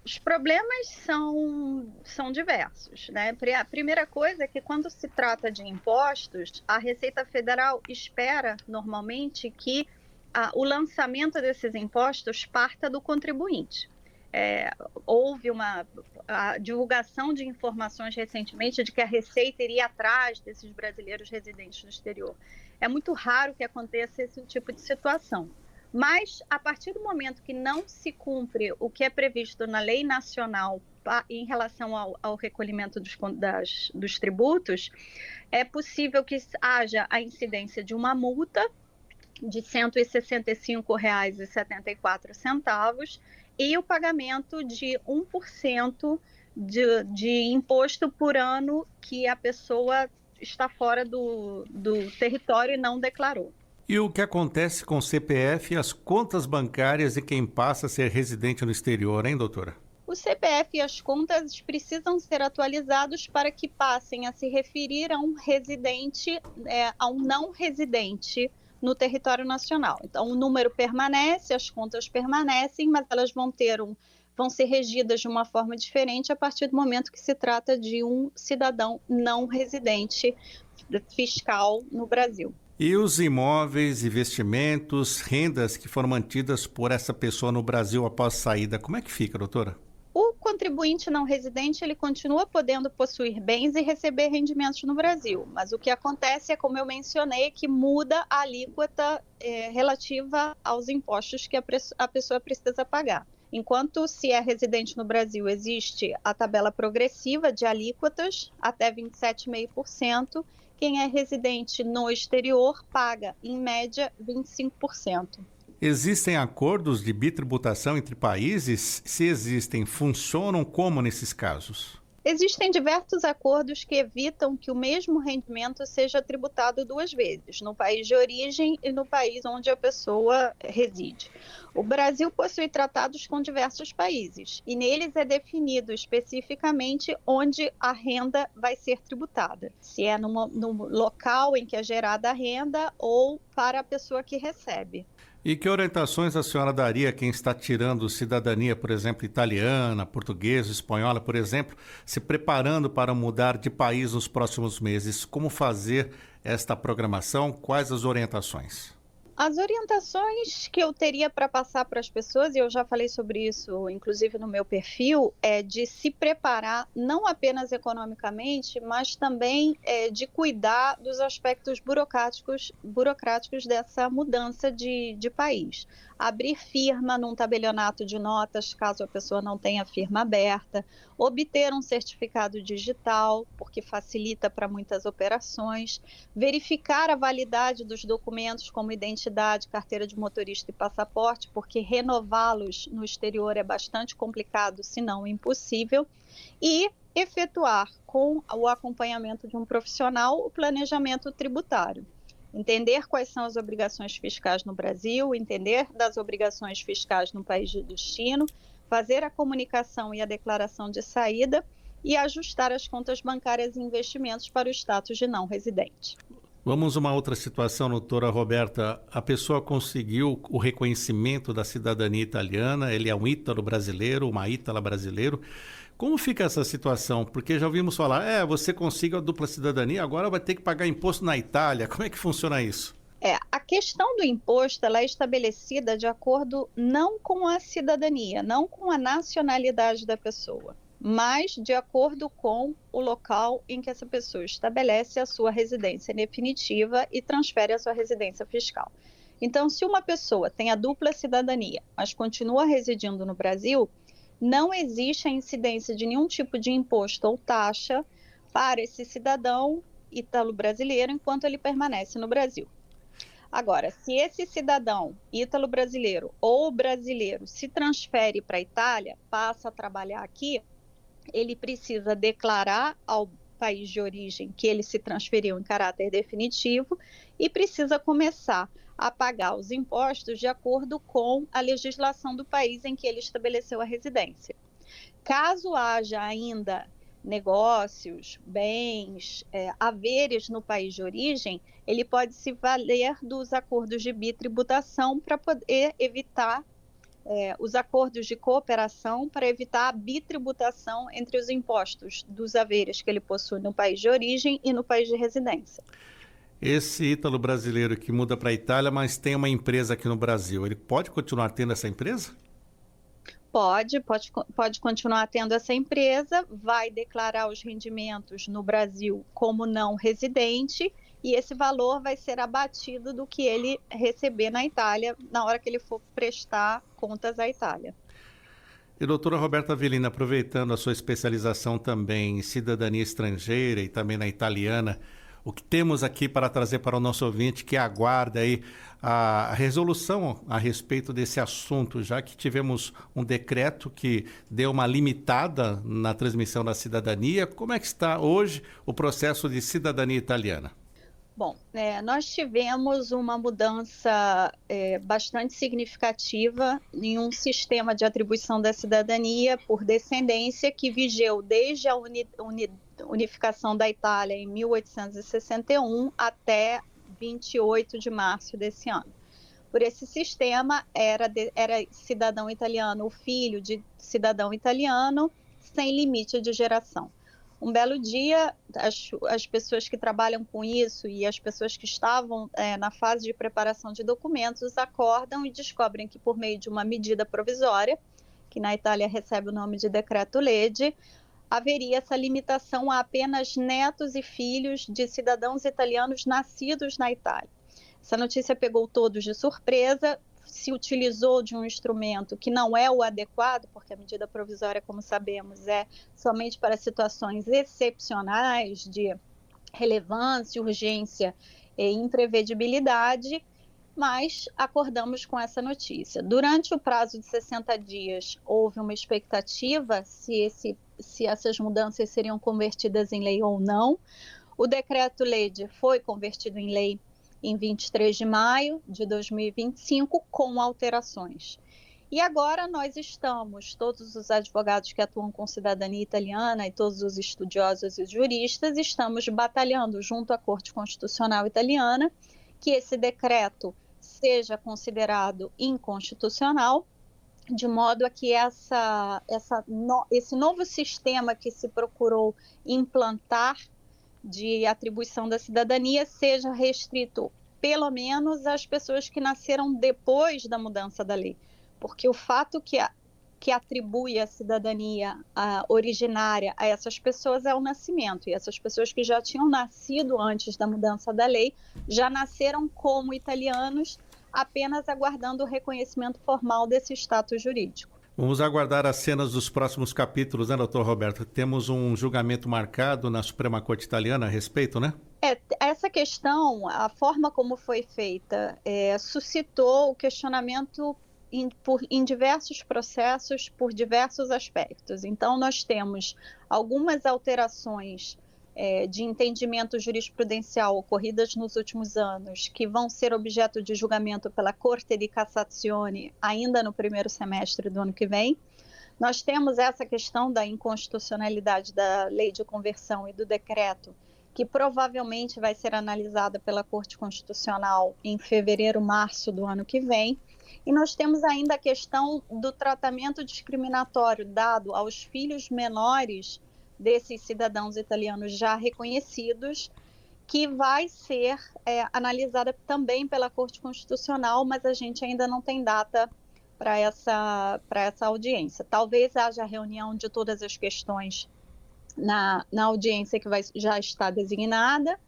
Os problemas são diversos, né? A primeira coisa é que quando se trata de impostos, a Receita Federal espera normalmente que o lançamento desses impostos parta do contribuinte. Houve a divulgação de informações recentemente de que a Receita iria atrás desses brasileiros residentes no exterior. É muito raro que aconteça esse tipo de situação. Mas, a partir do momento que não se cumpre o que é previsto na lei nacional em relação ao recolhimento dos tributos, é possível que haja a incidência de uma multa de R$ 165,74 e o pagamento de 1% de imposto por ano que a pessoa está fora do território e não declarou. E o que acontece com o CPF e as contas bancárias de quem passa a ser residente no exterior, hein, doutora? O CPF e as contas precisam ser atualizados para que passem a se referir a um residente, a um não residente no território nacional. Então, o número permanece, as contas permanecem, mas elas vão ser regidas de uma forma diferente a partir do momento que se trata de um cidadão não residente fiscal no Brasil. E os imóveis, investimentos, rendas que foram mantidas por essa pessoa no Brasil após saída, como é que fica, doutora? O contribuinte não residente, ele continua podendo possuir bens e receber rendimentos no Brasil, mas o que acontece é, como eu mencionei, que muda a alíquota relativa aos impostos que a pessoa precisa pagar. Enquanto, se é residente no Brasil, existe a tabela progressiva de alíquotas até 27,5%, quem é residente no exterior paga, em média, 25%. Existem acordos de bitributação entre países? Se existem, funcionam como nesses casos? Existem diversos acordos que evitam que o mesmo rendimento seja tributado duas vezes, no país de origem e no país onde a pessoa reside. O Brasil possui tratados com diversos países e neles é definido especificamente onde a renda vai ser tributada, se é no local em que é gerada a renda ou para a pessoa que recebe. E que orientações a senhora daria a quem está tirando cidadania, por exemplo, italiana, portuguesa, espanhola, por exemplo, se preparando para mudar de país nos próximos meses? Como fazer esta programação? Quais as orientações? As orientações que eu teria para passar para as pessoas, e eu já falei sobre isso, inclusive no meu perfil, é de se preparar não apenas economicamente, mas também de cuidar dos aspectos burocráticos dessa mudança de país. Abrir firma num tabelionato de notas, caso a pessoa não tenha firma aberta, obter um certificado digital, porque facilita para muitas operações, verificar a validade dos documentos como identidade, carteira de motorista e passaporte, porque renová-los no exterior é bastante complicado, se não impossível, e efetuar com o acompanhamento de um profissional o planejamento tributário. Entender quais são as obrigações fiscais no Brasil, entender das obrigações fiscais no país de destino, fazer a comunicação e a declaração de saída e ajustar as contas bancárias e investimentos para o status de não residente. Vamos a uma outra situação, doutora Roberta. A pessoa conseguiu o reconhecimento da cidadania italiana, ele é um ítalo brasileiro, uma ítala brasileiro. Como fica essa situação? Porque já ouvimos falar, você conseguiu a dupla cidadania, agora vai ter que pagar imposto na Itália. Como é que funciona isso? A questão do imposto ela é estabelecida de acordo não com a cidadania, não com a nacionalidade da pessoa, mas de acordo com o local em que essa pessoa estabelece a sua residência definitiva e transfere a sua residência fiscal. Então, se uma pessoa tem a dupla cidadania, mas continua residindo no Brasil, não existe a incidência de nenhum tipo de imposto ou taxa para esse cidadão ítalo-brasileiro enquanto ele permanece no Brasil. Agora, se esse cidadão ítalo-brasileiro ou brasileiro se transfere para a Itália, passa a trabalhar aqui, ele precisa declarar ao país de origem que ele se transferiu em caráter definitivo e precisa começar a pagar os impostos de acordo com a legislação do país em que ele estabeleceu a residência. Caso haja ainda negócios, bens, haveres no país de origem, ele pode se valer dos acordos de bitributação para poder evitar os acordos de cooperação para evitar a bitributação entre os impostos dos haveres que ele possui no país de origem e no país de residência. Esse ítalo brasileiro que muda para a Itália, mas tem uma empresa aqui no Brasil, ele pode continuar tendo essa empresa? Pode continuar tendo essa empresa, vai declarar os rendimentos no Brasil como não residente e esse valor vai ser abatido do que ele receber na Itália na hora que ele for prestar contas à Itália. E doutora Roberta Avelina, aproveitando a sua especialização também em cidadania estrangeira e também na italiana, o que temos aqui para trazer para o nosso ouvinte que aguarda aí a resolução a respeito desse assunto, já que tivemos um decreto que deu uma limitada na transmissão da cidadania. Como é que está hoje o processo de cidadania italiana? Bom, nós tivemos uma mudança bastante significativa em um sistema de atribuição da cidadania por descendência que vigeu desde a unificação da Itália em 1861 até 28 de março desse ano. Por esse sistema, era cidadão italiano o filho de cidadão italiano sem limite de geração. Um belo dia, as pessoas que trabalham com isso e as pessoas que estavam na fase de preparação de documentos acordam e descobrem que, por meio de uma medida provisória, que na Itália recebe o nome de Decreto-Legge, haveria essa limitação a apenas netos e filhos de cidadãos italianos nascidos na Itália. Essa notícia pegou todos de surpresa, se utilizou de um instrumento que não é o adequado, porque a medida provisória, como sabemos, é somente para situações excepcionais de relevância, urgência e imprevedibilidade, mas acordamos com essa notícia. Durante o prazo de 60 dias, houve uma expectativa se essas mudanças seriam convertidas em lei ou não. O Decreto-Legge foi convertido em lei em 23 de maio de 2025, com alterações. E agora nós estamos, todos os advogados que atuam com cidadania italiana e todos os estudiosos e juristas, estamos batalhando junto à Corte Constitucional Italiana que esse decreto seja considerado inconstitucional, de modo a que esse novo sistema que se procurou implantar de atribuição da cidadania seja restrito, pelo menos, às pessoas que nasceram depois da mudança da lei. Porque o fato que atribui a cidadania originária a essas pessoas é o nascimento. E essas pessoas que já tinham nascido antes da mudança da lei já nasceram como italianos, apenas aguardando o reconhecimento formal desse status jurídico. Vamos aguardar as cenas dos próximos capítulos, né, doutor Roberto? Temos um julgamento marcado na Suprema Corte Italiana a respeito, né? Essa questão, a forma como foi feita, suscitou o questionamento em diversos processos, por diversos aspectos. Então, nós temos algumas alterações de entendimento jurisprudencial ocorridas nos últimos anos, que vão ser objeto de julgamento pela Corte di Cassazione ainda no primeiro semestre do ano que vem. Nós temos essa questão da inconstitucionalidade da lei de conversão e do decreto, que provavelmente vai ser analisada pela Corte Constitucional em fevereiro, março do ano que vem. E nós temos ainda a questão do tratamento discriminatório dado aos filhos menores desses cidadãos italianos já reconhecidos, que vai ser analisada também pela Corte Constitucional, mas a gente ainda não tem data para essa audiência. Talvez haja reunião de todas as questões na audiência que já está designada,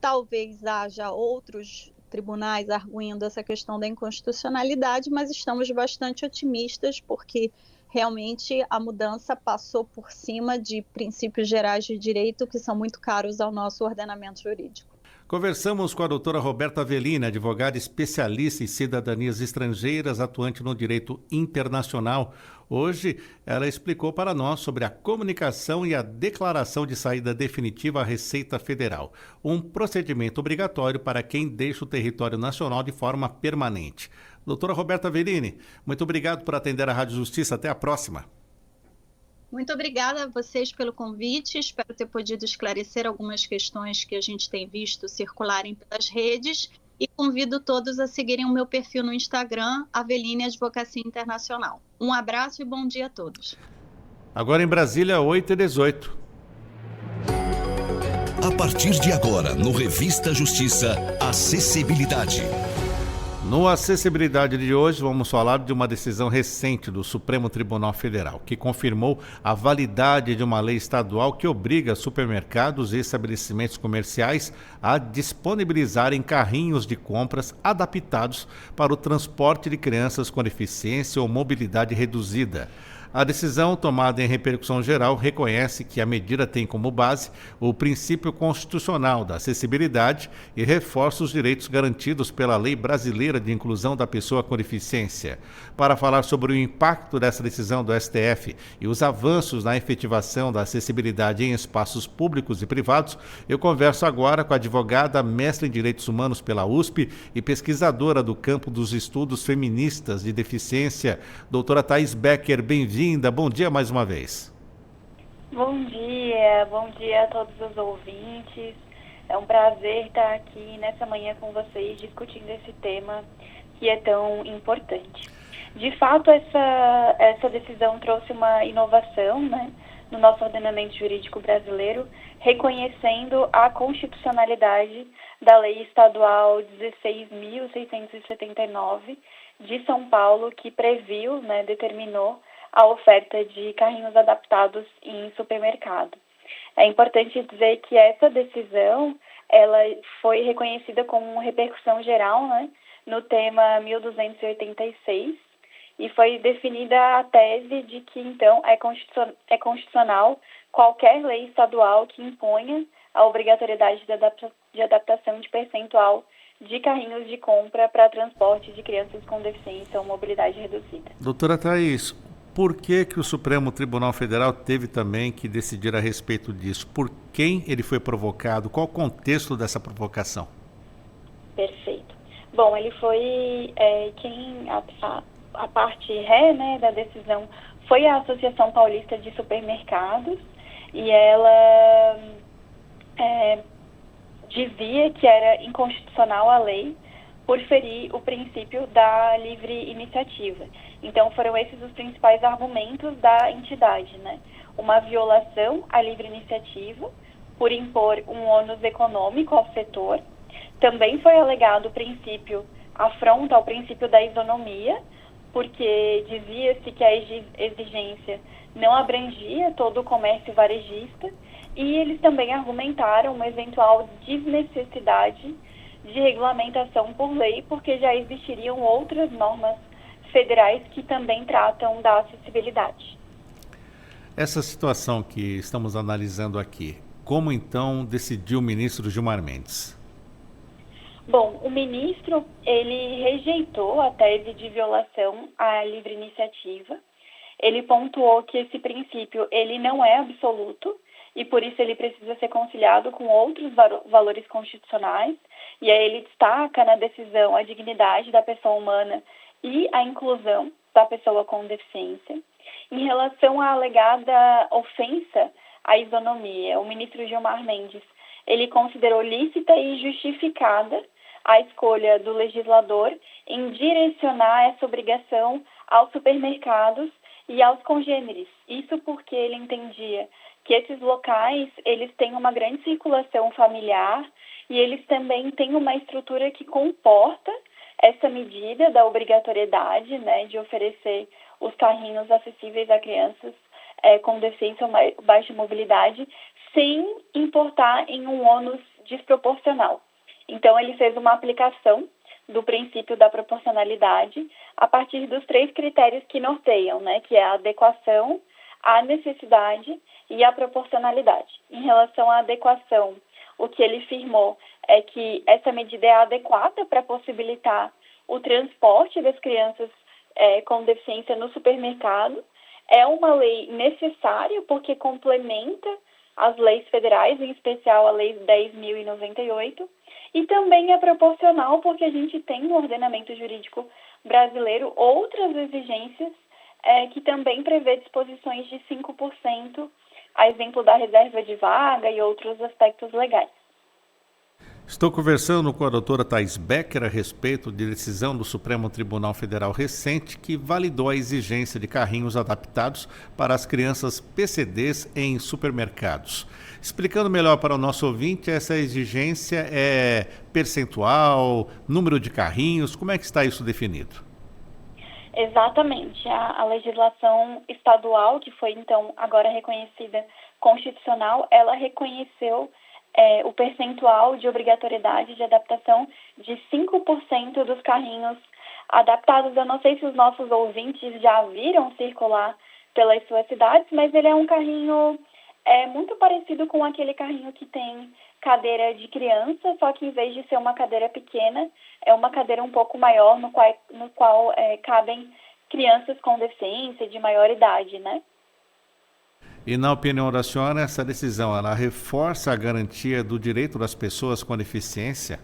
talvez haja outros tribunais arguindo essa questão da inconstitucionalidade, mas estamos bastante otimistas porque realmente a mudança passou por cima de princípios gerais de direito que são muito caros ao nosso ordenamento jurídico. Conversamos com a doutora Roberta Avellini, advogada especialista em cidadanias estrangeiras, atuante no direito internacional. Hoje, ela explicou para nós sobre a comunicação e a declaração de saída definitiva à Receita Federal, um procedimento obrigatório para quem deixa o território nacional de forma permanente. Doutora Roberta Avellini, muito obrigado por atender a Rádio Justiça. Até a próxima. Muito obrigada a vocês pelo convite. Espero ter podido esclarecer algumas questões que a gente tem visto circularem pelas redes e convido todos a seguirem o meu perfil no Instagram, Avellini Advocacia Internacional. Um abraço e bom dia a todos. Agora em Brasília, 8h18. A partir de agora, no Revista Justiça, acessibilidade. No Acessibilidade de hoje, vamos falar de uma decisão recente do Supremo Tribunal Federal, que confirmou a validade de uma lei estadual que obriga supermercados e estabelecimentos comerciais a disponibilizarem carrinhos de compras adaptados para o transporte de crianças com deficiência ou mobilidade reduzida. A decisão, tomada em repercussão geral, reconhece que a medida tem como base o princípio constitucional da acessibilidade e reforça os direitos garantidos pela Lei Brasileira de Inclusão da Pessoa com Deficiência. Para falar sobre o impacto dessa decisão do STF e os avanços na efetivação da acessibilidade em espaços públicos e privados, eu converso agora com a advogada, mestre em Direitos Humanos pela USP e pesquisadora do campo dos estudos feministas de deficiência, doutora Thais Becker. Bem-vinda. Bom dia mais uma vez. Bom dia a todos os ouvintes. É um prazer estar aqui nessa manhã com vocês discutindo esse tema que é tão importante. De fato, essa decisão trouxe uma inovação, né, no nosso ordenamento jurídico brasileiro, reconhecendo a constitucionalidade da Lei Estadual 16.679 de São Paulo, que previu, né, determinou a oferta de carrinhos adaptados em supermercado. É importante dizer que essa decisão ela foi reconhecida como repercussão geral, né, no tema 1286, e foi definida a tese de que, então, é constitucional qualquer lei estadual que imponha a obrigatoriedade de adaptação de percentual de carrinhos de compra para transporte de crianças com deficiência ou mobilidade reduzida. Doutora Thaís, por que o Supremo Tribunal Federal teve também que decidir a respeito disso? Por quem ele foi provocado? Qual o contexto dessa provocação? Perfeito. Bom, ele foi a parte ré, né, da decisão foi a Associação Paulista de Supermercados, e ela dizia que era inconstitucional a lei por ferir o princípio da livre iniciativa. Então, foram esses os principais argumentos da entidade, né? Uma violação à livre iniciativa por impor um ônus econômico ao setor. Também foi alegado o princípio, afronta ao princípio da isonomia, porque dizia-se que a exigência não abrangia todo o comércio varejista, e eles também argumentaram uma eventual desnecessidade de regulamentação por lei, porque já existiriam outras normas federais que também tratam da acessibilidade. Essa situação que estamos analisando aqui, como então decidiu o ministro Gilmar Mendes? Bom, o ministro, ele rejeitou a tese de violação à livre iniciativa. Ele pontuou que esse princípio, ele não é absoluto, e por isso ele precisa ser conciliado com outros valores constitucionais, e aí ele destaca na decisão a dignidade da pessoa humana e a inclusão da pessoa com deficiência. Em relação à alegada ofensa à isonomia, o ministro Gilmar Mendes, ele considerou lícita e justificada a escolha do legislador em direcionar essa obrigação aos supermercados e aos congêneres. Isso porque ele entendia que esses locais, eles têm uma grande circulação familiar e eles também têm uma estrutura que comporta essa medida da obrigatoriedade, né, de oferecer os carrinhos acessíveis a crianças com deficiência ou baixa mobilidade, sem importar em um ônus desproporcional. Então, ele fez uma aplicação do princípio da proporcionalidade a partir dos 3 critérios que norteiam, né, que é a adequação, a necessidade e a proporcionalidade. Em relação à adequação, o que ele firmou é que essa medida é adequada para possibilitar o transporte das crianças com deficiência no supermercado. É uma lei necessária porque complementa as leis federais, em especial a Lei 10.098, e também é proporcional porque a gente tem no ordenamento jurídico brasileiro outras exigências que também prevê disposições de 5%, a exemplo da reserva de vaga e outros aspectos legais. Estou conversando com a doutora Thaís Becker a respeito de decisão do Supremo Tribunal Federal recente que validou a exigência de carrinhos adaptados para as crianças PCDs em supermercados. Explicando melhor para o nosso ouvinte, essa exigência é percentual, número de carrinhos, como é que está isso definido? Exatamente. A legislação estadual, que foi então agora reconhecida constitucional, ela reconheceu o percentual de obrigatoriedade de adaptação de 5% dos carrinhos adaptados. Eu não sei se os nossos ouvintes já viram circular pelas suas cidades, mas ele é um carrinho muito parecido com aquele carrinho que tem cadeira de criança, só que em vez de ser uma cadeira pequena, é uma cadeira um pouco maior, no qual cabem crianças com deficiência de maior idade, né? E na opinião da senhora, essa decisão, ela reforça a garantia do direito das pessoas com deficiência?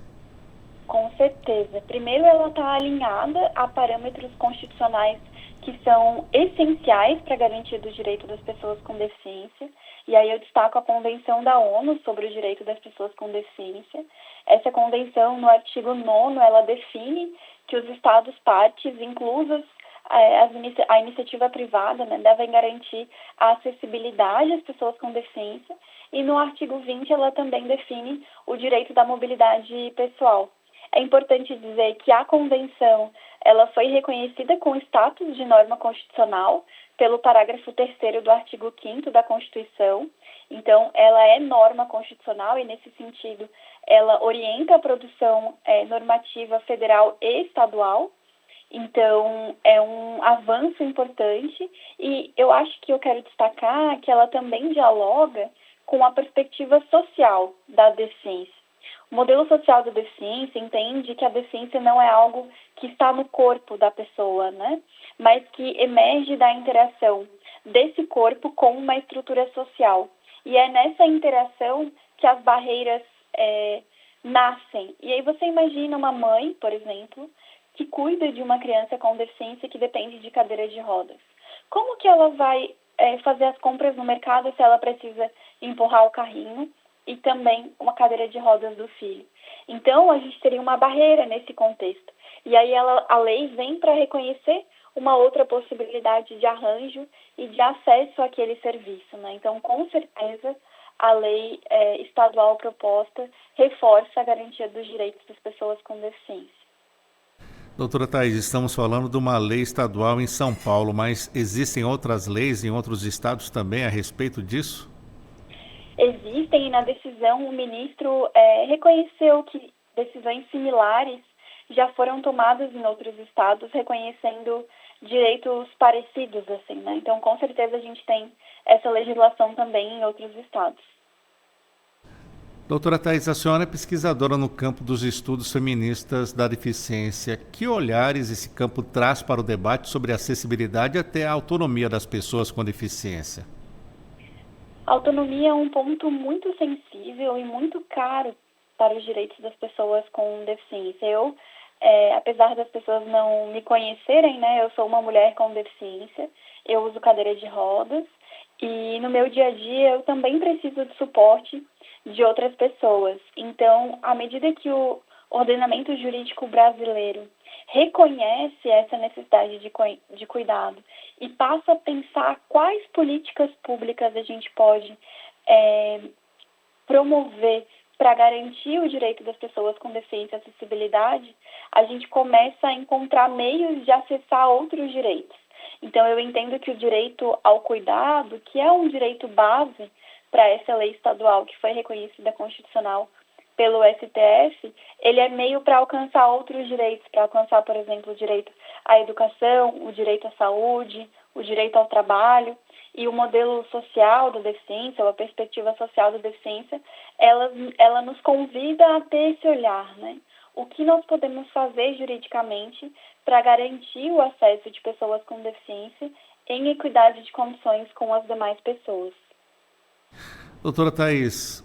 Com certeza. Primeiro, ela está alinhada a parâmetros constitucionais que são essenciais para a garantia do direito das pessoas com deficiência. E aí eu destaco a Convenção da ONU sobre o direito das pessoas com deficiência. Essa convenção, no artigo 9º, ela define que os Estados partes, inclusas a iniciativa privada, né, devem garantir a acessibilidade às pessoas com deficiência. E no artigo 20, ela também define o direito da mobilidade pessoal. É importante dizer que a convenção ela foi reconhecida com status de norma constitucional pelo parágrafo 3º do artigo 5º da Constituição. Então, ela é norma constitucional e, nesse sentido, ela orienta a produção normativa federal e estadual. Então, é um avanço importante e eu acho que eu quero destacar que ela também dialoga com a perspectiva social da deficiência. O modelo social da deficiência entende que a deficiência não é algo que está no corpo da pessoa, né? Mas que emerge da interação desse corpo com uma estrutura social. E é nessa interação que as barreiras nascem. E aí você imagina uma mãe, por exemplo, que cuida de uma criança com deficiência que depende de cadeira de rodas. Como que ela vai fazer as compras no mercado se ela precisa empurrar o carrinho e também uma cadeira de rodas do filho? Então, a gente teria uma barreira nesse contexto. E aí a lei vem para reconhecer uma outra possibilidade de arranjo e de acesso àquele serviço, né? Então, com certeza, a lei estadual proposta reforça a garantia dos direitos das pessoas com deficiência. Doutora Thaís, estamos falando de uma lei estadual em São Paulo, mas existem outras leis em outros estados também a respeito disso? Existem, e na decisão o ministro reconheceu que decisões similares já foram tomadas em outros estados, reconhecendo direitos parecidos, assim, né? Então, com certeza, a gente tem essa legislação também em outros estados. Doutora Thaís, a senhora é pesquisadora no campo dos estudos feministas da deficiência. Que olhares esse campo traz para o debate sobre acessibilidade até a autonomia das pessoas com deficiência? A autonomia é um ponto muito sensível e muito caro para os direitos das pessoas com deficiência. Eu, apesar das pessoas não me conhecerem, né, eu sou uma mulher com deficiência, eu uso cadeira de rodas e no meu dia a dia eu também preciso de suporte de outras pessoas. Então, à medida que o ordenamento jurídico brasileiro reconhece essa necessidade de cuidado e passa a pensar quais políticas públicas a gente pode promover para garantir o direito das pessoas com deficiência e acessibilidade, a gente começa a encontrar meios de acessar outros direitos. Então, eu entendo que o direito ao cuidado, que é um direito base para essa lei estadual que foi reconhecida constitucional pelo STF, ele é meio para alcançar outros direitos, para alcançar, por exemplo, o direito à educação, o direito à saúde, o direito ao trabalho. E o modelo social da deficiência, ou a perspectiva social da deficiência, ela nos convida a ter esse olhar, né? O que nós podemos fazer juridicamente para garantir o acesso de pessoas com deficiência em equidade de condições com as demais pessoas. Doutora Thaís,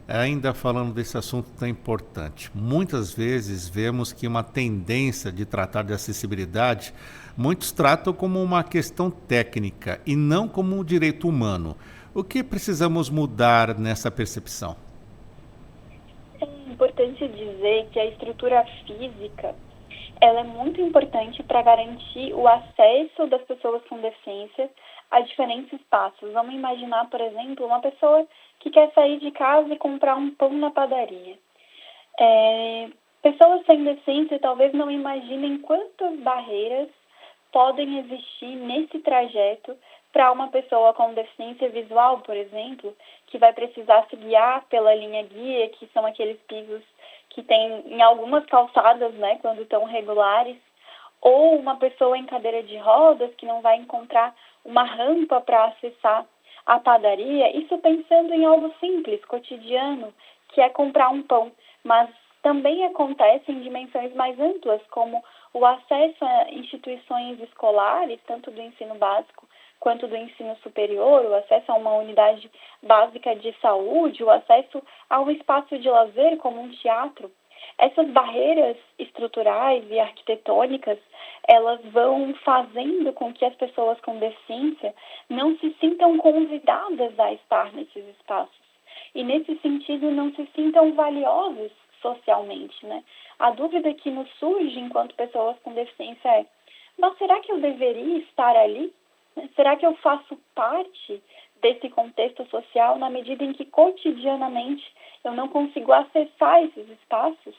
ainda falando desse assunto tão importante, muitas vezes vemos que uma tendência de tratar de acessibilidade, muitos tratam como uma questão técnica e não como um direito humano. O que precisamos mudar nessa percepção? É importante dizer que a estrutura física ela é muito importante para garantir o acesso das pessoas com deficiência a diferentes espaços. Vamos imaginar, por exemplo, uma pessoa que quer sair de casa e comprar um pão na padaria. Pessoas sem deficiência talvez não imaginem quantas barreiras podem existir nesse trajeto para uma pessoa com deficiência visual, por exemplo, que vai precisar se guiar pela linha guia, que são aqueles pisos que tem em algumas calçadas, né, quando estão regulares, ou uma pessoa em cadeira de rodas que não vai encontrar uma rampa para acessar a padaria, isso pensando em algo simples, cotidiano, que é comprar um pão, mas também acontece em dimensões mais amplas, como o acesso a instituições escolares, tanto do ensino básico quanto do ensino superior, o acesso a uma unidade básica de saúde, o acesso a um espaço de lazer como um teatro. Essas barreiras estruturais e arquitetônicas, elas vão fazendo com que as pessoas com deficiência não se sintam convidadas a estar nesses espaços. E, nesse sentido, não se sintam valiosos socialmente, né? A dúvida que nos surge enquanto pessoas com deficiência é: mas será que eu deveria estar ali? Será que eu faço parte desse contexto social na medida em que cotidianamente eu não consigo acessar esses espaços?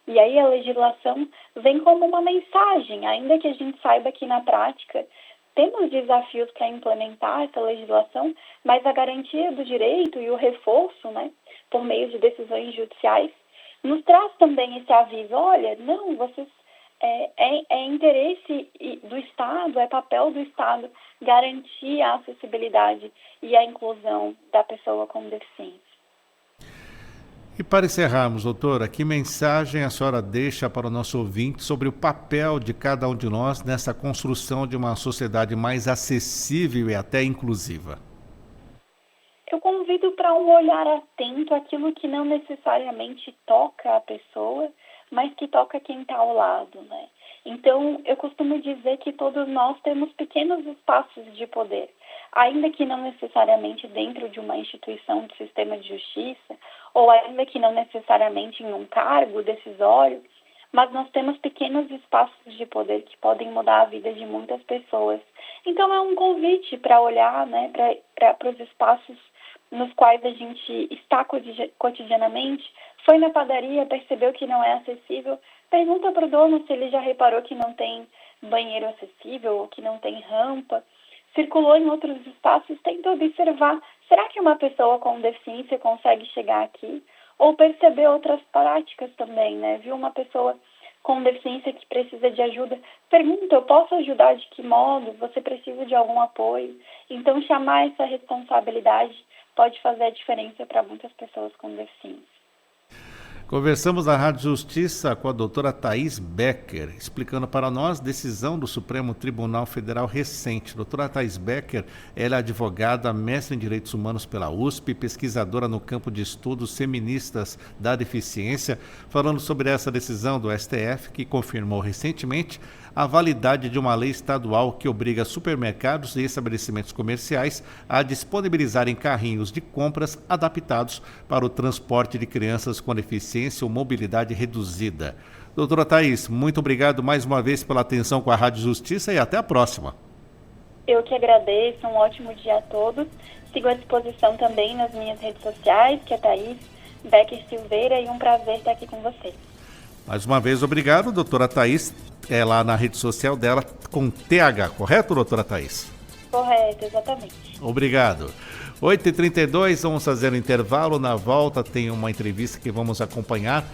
E aí a legislação vem como uma mensagem, ainda que a gente saiba que na prática temos desafios para implementar essa legislação, mas a garantia do direito e o reforço, né, por meio de decisões judiciais, nos traz também esse aviso: olha, não, vocês é interesse do Estado, é papel do Estado garantir a acessibilidade e a inclusão da pessoa com deficiência. E para encerrarmos, doutora, que mensagem a senhora deixa para o nosso ouvinte sobre o papel de cada um de nós nessa construção de uma sociedade mais acessível e até inclusiva? Eu convido para um olhar atento àquilo que não necessariamente toca a pessoa, mas que toca quem está ao lado, né? Então, eu costumo dizer que todos nós temos pequenos espaços de poder, ainda que não necessariamente dentro de uma instituição do sistema de justiça, ou ainda que não necessariamente em um cargo decisório, mas nós temos pequenos espaços de poder que podem mudar a vida de muitas pessoas. Então, é um convite para olhar, né, para os espaços nos quais a gente está cotidianamente. Foi na padaria, percebeu que não é acessível, pergunta para o dono se ele já reparou que não tem banheiro acessível ou que não tem rampa. Circulou em outros espaços, tenta observar, será que uma pessoa com deficiência consegue chegar aqui? Ou perceber outras práticas também, né? Viu uma pessoa com deficiência que precisa de ajuda, pergunta: eu posso ajudar de que modo? Você precisa de algum apoio? Então, chamar essa responsabilidade pode fazer a diferença para muitas pessoas com deficiência. Conversamos na Rádio Justiça com a doutora Thaís Becker, explicando para nós decisão do Supremo Tribunal Federal recente. Doutora Thaís Becker, ela é advogada, mestre em Direitos Humanos pela USP, pesquisadora no campo de estudos feministas da deficiência, falando sobre essa decisão do STF, que confirmou recentemente a validade de uma lei estadual que obriga supermercados e estabelecimentos comerciais a disponibilizarem carrinhos de compras adaptados para o transporte de crianças com deficiência ou mobilidade reduzida. Doutora Thaís, muito obrigado mais uma vez pela atenção com a Rádio Justiça e até a próxima. Eu que agradeço, um ótimo dia a todos. Sigo à disposição também nas minhas redes sociais, que é Thaís Becker Silveira, e um prazer estar aqui com vocês. Mais uma vez, obrigado, doutora Thaís. É lá na rede social dela com TH, correto, doutora Thaís? Correto, exatamente. Obrigado. 8h32, vamos fazer um intervalo. Na volta tem uma entrevista que vamos acompanhar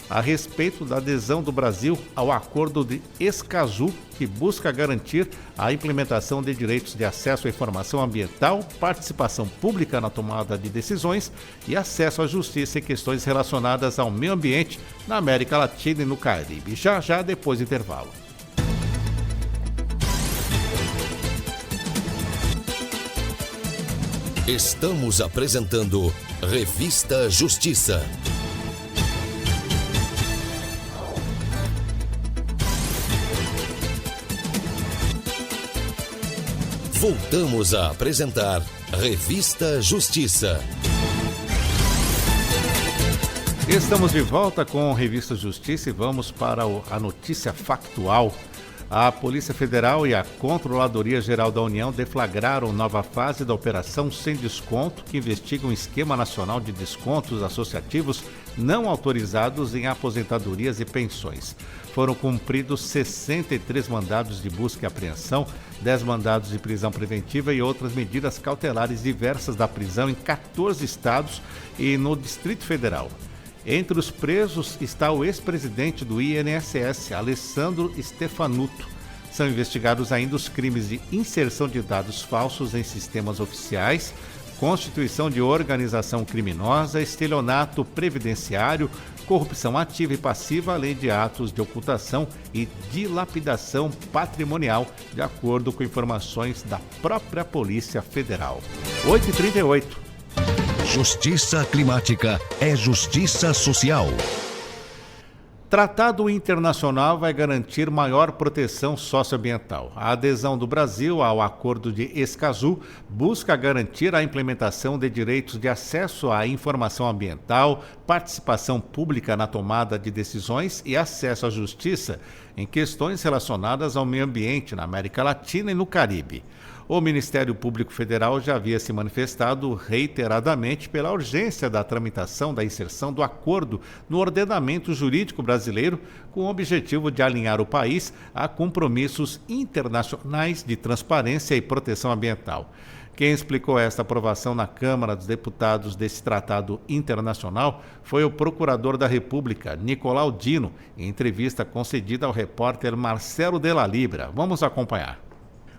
a respeito da adesão do Brasil ao Acordo de Escazú, que busca garantir a implementação de direitos de acesso à informação ambiental, participação pública na tomada de decisões e acesso à justiça em questões relacionadas ao meio ambiente na América Latina e no Caribe. Já depois do intervalo. Estamos apresentando Revista Justiça. Voltamos a apresentar Revista Justiça. Estamos de volta com Revista Justiça e vamos para a notícia factual. A Polícia Federal e a Controladoria Geral da União deflagraram nova fase da Operação Sem Desconto, que investiga um esquema nacional de descontos associativos não autorizados em aposentadorias e pensões. Foram cumpridos 63 mandados de busca e apreensão, 10 mandados de prisão preventiva e outras medidas cautelares diversas da prisão em 14 estados e no Distrito Federal. Entre os presos está o ex-presidente do INSS, Alessandro Stefanuto. São investigados ainda os crimes de inserção de dados falsos em sistemas oficiais, constituição de organização criminosa, estelionato previdenciário, corrupção ativa e passiva, além de atos de ocultação e dilapidação patrimonial, de acordo com informações da própria Polícia Federal. 8h38. Justiça climática é justiça social. Tratado internacional vai garantir maior proteção socioambiental. A adesão do Brasil ao Acordo de Escazú busca garantir a implementação de direitos de acesso à informação ambiental, participação pública na tomada de decisões e acesso à justiça em questões relacionadas ao meio ambiente na América Latina e no Caribe. O Ministério Público Federal já havia se manifestado reiteradamente pela urgência da tramitação da inserção do acordo no ordenamento jurídico brasileiro, com o objetivo de alinhar o país a compromissos internacionais de transparência e proteção ambiental. Quem explicou esta aprovação na Câmara dos Deputados desse tratado internacional foi o Procurador da República, Nicolau Dino, em entrevista concedida ao repórter Marcelo Della Libra. Vamos acompanhar.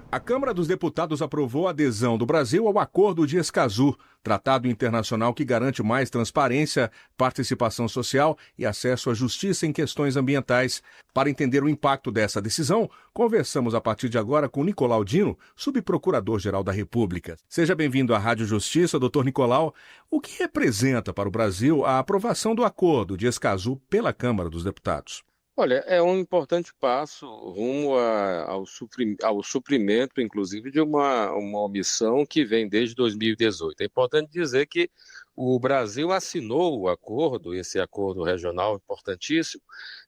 A Câmara dos Deputados aprovou a adesão do Brasil ao Acordo de Escazú, tratado internacional que garante mais transparência, participação social e acesso à justiça em questões ambientais. Para entender o impacto dessa decisão, conversamos a partir de agora com Nicolau Dino, subprocurador-geral da República. Seja bem-vindo à Rádio Justiça, doutor Nicolau. O que representa para o Brasil a aprovação do Acordo de Escazú pela Câmara dos Deputados? Olha, é um importante passo rumo ao suprimento, inclusive, de uma omissão que vem desde 2018. É importante dizer que o Brasil assinou o acordo, esse acordo regional importantíssimo,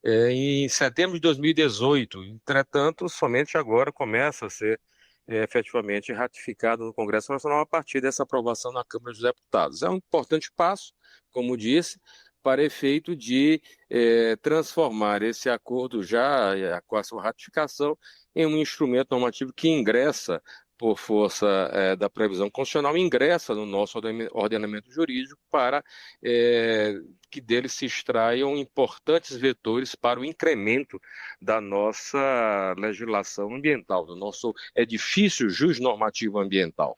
em setembro de 2018. Entretanto, somente agora começa a ser efetivamente ratificado no Congresso Nacional a partir dessa aprovação na Câmara dos Deputados. É um importante passo, como disse, para efeito de transformar esse acordo já com a sua ratificação em um instrumento normativo que ingressa por força da previsão constitucional, ingressa no nosso ordenamento jurídico para que dele se extraiam importantes vetores para o incremento da nossa legislação ambiental, do nosso edifício jusnormativo ambiental.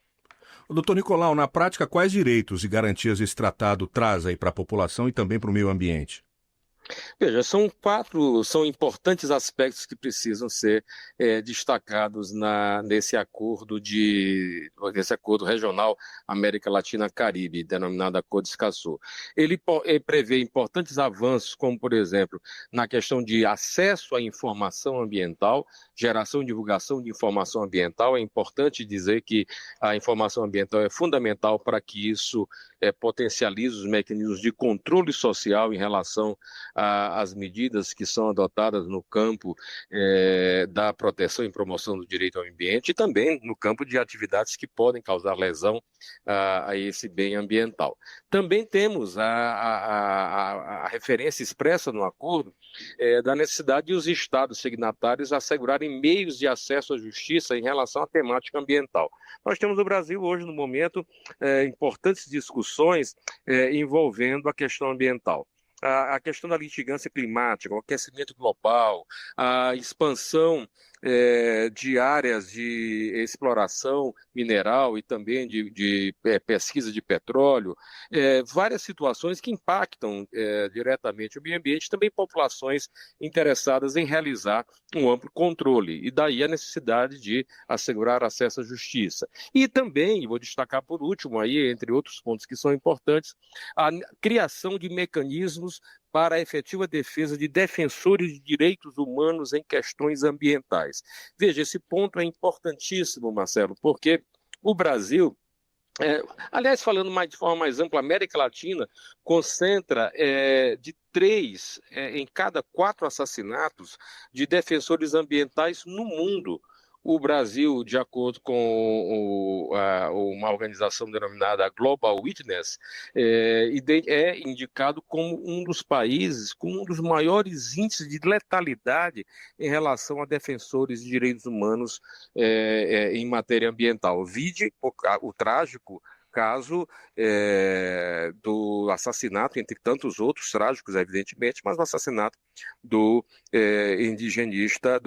Doutor Nicolau, na prática, quais direitos e garantias esse tratado traz aí para a população e também para o meio ambiente? Veja, são importantes aspectos que precisam ser destacados nesse acordo regional América Latina-Caribe, denominado Acordo de Escazú. Ele prevê importantes avanços, como, por exemplo, na questão de acesso à informação ambiental, geração e divulgação de informação ambiental. É importante dizer que a informação ambiental é fundamental para que isso potencialize os mecanismos de controle social em relação às medidas que são adotadas no campo da proteção e promoção do direito ao ambiente e também no campo de atividades que podem causar lesão a esse bem ambiental. Também temos a referência expressa no acordo da necessidade de os Estados signatários assegurarem meios de acesso à justiça em relação à temática ambiental. Nós temos no Brasil hoje, no momento, importantes discussões envolvendo a questão ambiental. A questão da litigância climática, o aquecimento global, a expansão de áreas de exploração mineral e também de pesquisa de petróleo, várias situações que impactam diretamente o meio ambiente, também populações interessadas em realizar um amplo controle, e daí a necessidade de assegurar acesso à justiça. E também, vou destacar por último, aí, entre outros pontos que são importantes, a criação de mecanismos para a efetiva defesa de defensores de direitos humanos em questões ambientais. Veja, esse ponto é importantíssimo, Marcelo, porque o Brasil, aliás, falando de forma mais ampla, a América Latina concentra de 3 em cada 4 assassinatos de defensores ambientais no mundo. O Brasil, de acordo com uma organização denominada Global Witness, é indicado como um dos países com um dos maiores índices de letalidade em relação a defensores de direitos humanos em matéria ambiental. Vide o trágico caso do assassinato, entre tantos outros trágicos, evidentemente, mas o assassinato do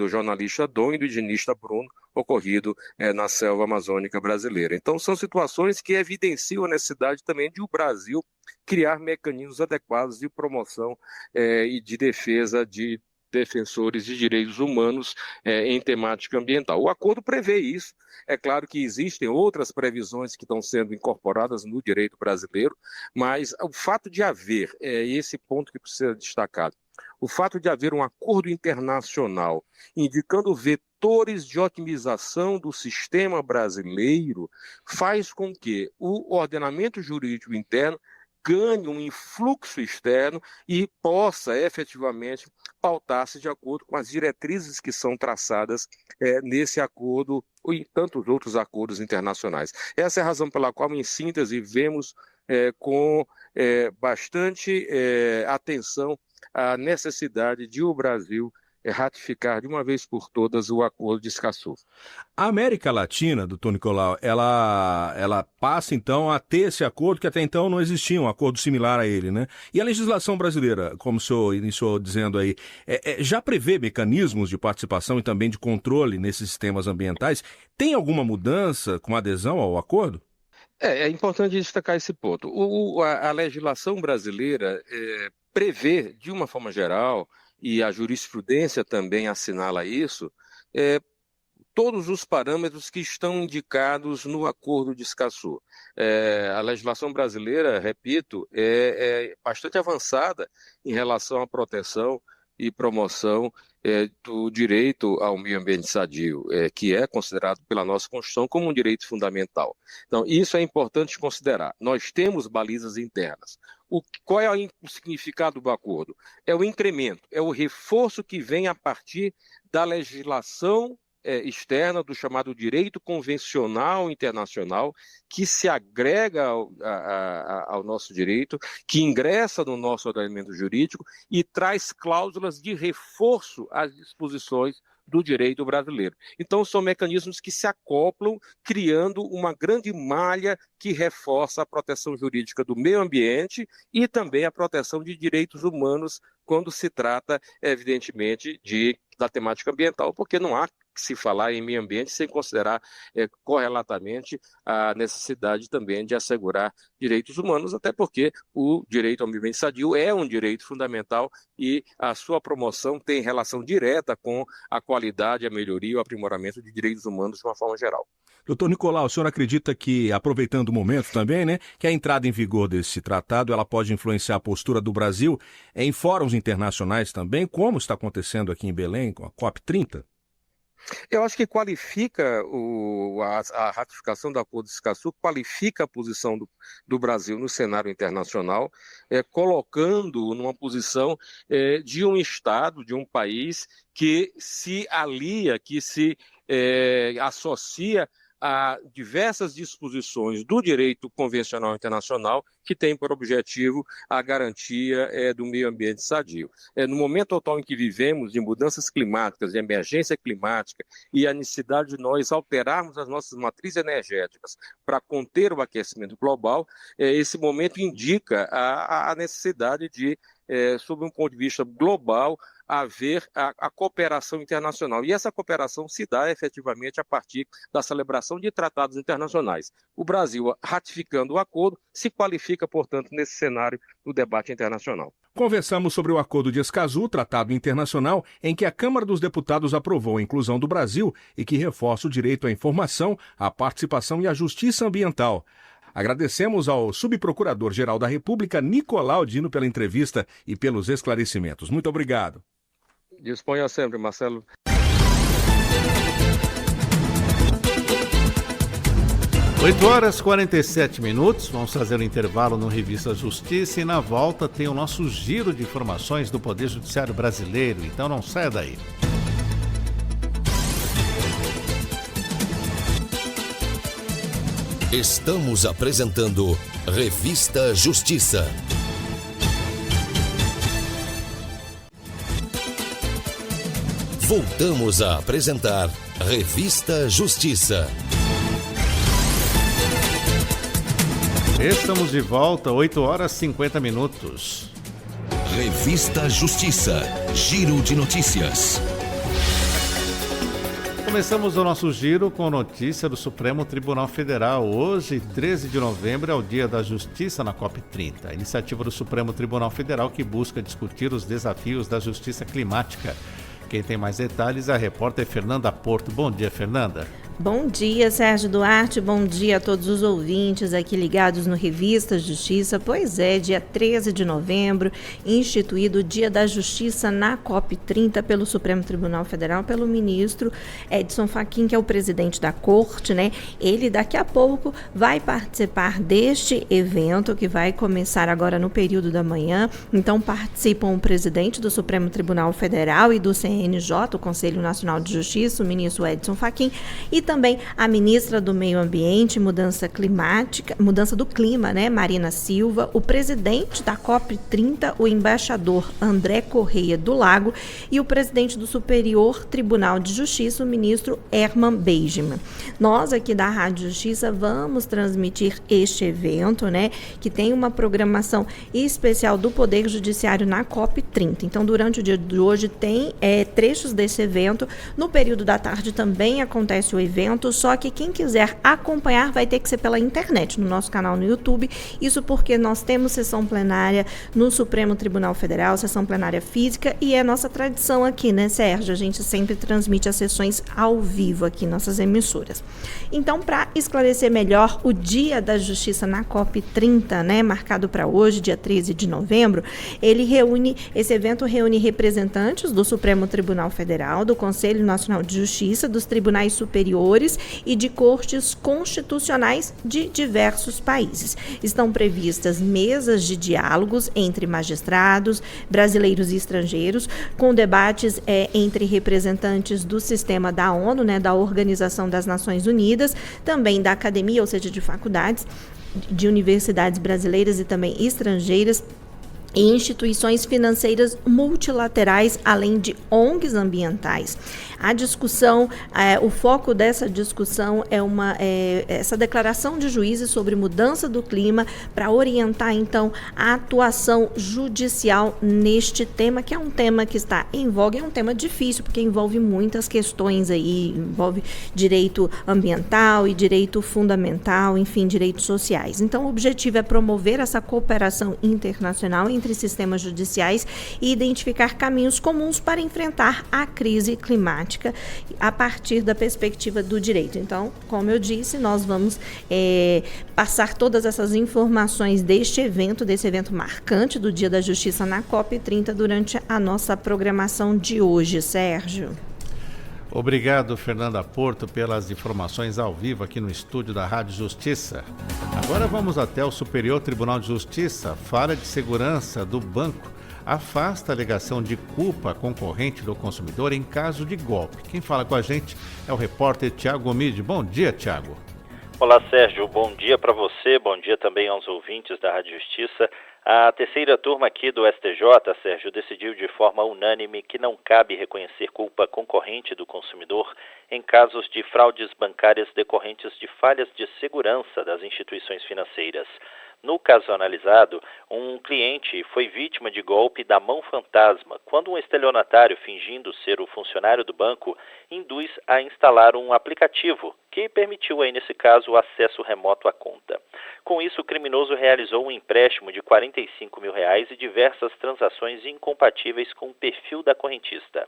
jornalista Dom e do indigenista Bruno, ocorrido na selva amazônica brasileira. Então, são situações que evidenciam a necessidade também de o Brasil criar mecanismos adequados de promoção e de defesa de defensores de direitos humanos em temática ambiental. O acordo prevê isso. É claro que existem outras previsões que estão sendo incorporadas no direito brasileiro, mas o fato de haver, esse ponto que precisa ser destacado, o fato de haver um acordo internacional indicando vetores de otimização do sistema brasileiro faz com que o ordenamento jurídico interno ganhe um influxo externo e possa efetivamente pautar-se de acordo com as diretrizes que são traçadas nesse acordo ou em tantos outros acordos internacionais. Essa é a razão pela qual, em síntese, vemos com bastante atenção a necessidade de o Brasil ratificar de uma vez por todas o Acordo de Escazú. A América Latina, doutor Nicolau, ela passa então a ter esse acordo que até então não existia, um acordo similar a ele, né? E a legislação brasileira, como o senhor iniciou dizendo aí, já prevê mecanismos de participação e também de controle nesses sistemas ambientais? Tem alguma mudança com adesão ao acordo? É importante destacar esse ponto. A legislação brasileira prevê, de uma forma geral, e a jurisprudência também assinala isso, todos os parâmetros que estão indicados no Acordo de Escazú. A legislação brasileira, repito, é bastante avançada em relação à proteção e promoção do direito ao meio ambiente sadio, que é considerado pela nossa Constituição como um direito fundamental. Então, isso é importante considerar. Nós temos balizas internas. Qual é o significado do acordo? É o incremento, é o reforço que vem a partir da legislação externa, do chamado direito convencional internacional, que se agrega ao nosso direito, que ingressa no nosso ordenamento jurídico e traz cláusulas de reforço às disposições do direito brasileiro. Então, são mecanismos que se acoplam, criando uma grande malha que reforça a proteção jurídica do meio ambiente e também a proteção de direitos humanos quando se trata, evidentemente, da temática ambiental, porque não há que se falar em meio ambiente sem considerar correlatamente a necessidade também de assegurar direitos humanos, até porque o direito ao meio ambiente sadio é um direito fundamental e a sua promoção tem relação direta com a qualidade, a melhoria e o aprimoramento de direitos humanos de uma forma geral. Doutor Nicolau, o senhor acredita que, aproveitando o momento também, né, que a entrada em vigor desse tratado ela pode influenciar a postura do Brasil em fóruns internacionais também, como está acontecendo aqui em Belém com a COP30? Eu acho que qualifica a ratificação do Acordo de Escazú, qualifica a posição do Brasil no cenário internacional, colocando numa posição de um Estado, de um país que se alia, que se associa a diversas disposições do direito convencional internacional que tem por objetivo a garantia do meio ambiente sadio. No momento atual em que vivemos, de mudanças climáticas, de emergência climática e a necessidade de nós alterarmos as nossas matrizes energéticas para conter o aquecimento global, esse momento indica a necessidade de, sob um ponto de vista global, haver a cooperação internacional. E essa cooperação se dá efetivamente a partir da celebração de tratados internacionais. O Brasil, ratificando o acordo, se qualifica, portanto, nesse cenário do debate internacional. Conversamos sobre o Acordo de Escazú, tratado internacional, em que a Câmara dos Deputados aprovou a inclusão do Brasil e que reforça o direito à informação, à participação e à justiça ambiental. Agradecemos ao subprocurador-geral da República, Nicolau Dino, pela entrevista e pelos esclarecimentos. Muito obrigado. Disponha sempre, Marcelo. Oito horas e 47 minutos, vamos fazer um intervalo no Revista Justiça e na volta tem o nosso giro de informações do Poder Judiciário Brasileiro, então não saia daí. Estamos apresentando Revista Justiça. Voltamos a apresentar Revista Justiça. Estamos de volta, 8 horas e 50 minutos. Revista Justiça, giro de notícias. Começamos o nosso giro com notícia do Supremo Tribunal Federal. Hoje, 13 de novembro, é o Dia da Justiça na COP30. A iniciativa do Supremo Tribunal Federal que busca discutir os desafios da justiça climática. Quem tem mais detalhes é a repórter Fernanda Porto. Bom dia, Fernanda. Bom dia, Sérgio Duarte, bom dia a todos os ouvintes aqui ligados no Revista Justiça. Pois é, dia 13 de novembro, instituído o Dia da Justiça na COP30 pelo Supremo Tribunal Federal, pelo ministro Edson Fachin, que é o presidente da corte, né? Ele daqui a pouco vai participar deste evento que vai começar agora no período da manhã. Então participam o presidente do Supremo Tribunal Federal e do CNJ, o Conselho Nacional de Justiça, o ministro Edson Fachin, e também a ministra do Meio Ambiente, Mudança do Clima, né, Marina Silva, o presidente da COP30, o embaixador André Correia do Lago, e o presidente do Superior Tribunal de Justiça, o ministro Herman Beigemann. Nós aqui da Rádio Justiça vamos transmitir este evento, né, que tem uma programação especial do Poder Judiciário na COP30. Então, durante o dia de hoje tem trechos desse evento. No período da tarde também acontece o evento, só que quem quiser acompanhar vai ter que ser pela internet, no nosso canal no YouTube. Isso porque nós temos sessão plenária no Supremo Tribunal Federal, sessão plenária física, e é nossa tradição aqui, né, Sérgio? A gente sempre transmite as sessões ao vivo aqui em nossas emissoras. Então, para esclarecer melhor o Dia da Justiça na COP30, né, marcado para hoje, dia 13 de novembro, esse evento reúne representantes do Supremo Tribunal Federal, do Conselho Nacional de Justiça, dos tribunais superiores e de cortes constitucionais de diversos países. Estão previstas mesas de diálogos entre magistrados, brasileiros e estrangeiros, com debates entre representantes do sistema da ONU, né, da Organização das Nações Unidas, também da academia, ou seja, de faculdades, de universidades brasileiras e também estrangeiras, e instituições financeiras multilaterais, além de ONGs ambientais. A discussão, o foco dessa discussão é essa declaração de juízes sobre mudança do clima para orientar, então, a atuação judicial neste tema, que é um tema que está em voga, é um tema difícil, porque envolve muitas questões aí, envolve direito ambiental e direito fundamental, enfim, direitos sociais. Então, o objetivo é promover essa cooperação internacional entre sistemas judiciais e identificar caminhos comuns para enfrentar a crise climática a partir da perspectiva do direito. Então, como eu disse, nós vamos passar todas essas informações desse evento marcante do Dia da Justiça na COP30 durante a nossa programação de hoje, Sérgio. Obrigado, Fernanda Porto, pelas informações ao vivo aqui no estúdio da Rádio Justiça. Agora vamos até o Superior Tribunal de Justiça. Falha de segurança do banco afasta a alegação de culpa concorrente do consumidor em caso de golpe. Quem fala com a gente é o repórter Tiago Omide. Bom dia, Tiago. Olá, Sérgio. Bom dia para você, bom dia também aos ouvintes da Rádio Justiça. A terceira turma aqui do STJ, Sérgio, decidiu de forma unânime que não cabe reconhecer culpa concorrente do consumidor em casos de fraudes bancárias decorrentes de falhas de segurança das instituições financeiras. No caso analisado, um cliente foi vítima de golpe da mão fantasma, quando um estelionatário, fingindo ser o funcionário do banco, induz a instalar um aplicativo que permitiu, aí, nesse caso, o acesso remoto à conta. Com isso, o criminoso realizou um empréstimo de R$45 mil e diversas transações incompatíveis com o perfil da correntista.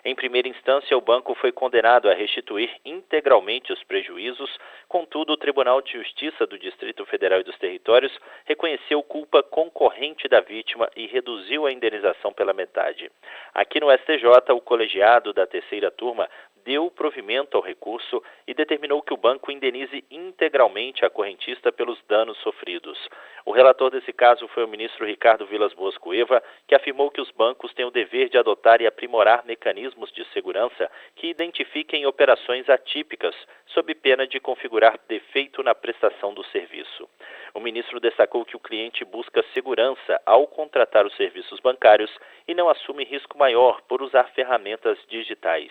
Em primeira instância, o banco foi condenado a restituir integralmente os prejuízos, contudo, o Tribunal de Justiça do Distrito Federal e dos Territórios reconheceu culpa concorrente da vítima e reduziu a indenização pela metade. Aqui no STJ, o colegiado da terceira turma deu provimento ao recurso e determinou que o banco indenize integralmente a correntista pelos danos sofridos. O relator desse caso foi o ministro Ricardo Vilas Boas Cueva, que afirmou que os bancos têm o dever de adotar e aprimorar mecanismos de segurança que identifiquem operações atípicas, sob pena de configurar defeito na prestação do serviço. O ministro destacou que o cliente busca segurança ao contratar os serviços bancários e não assume risco maior por usar ferramentas digitais.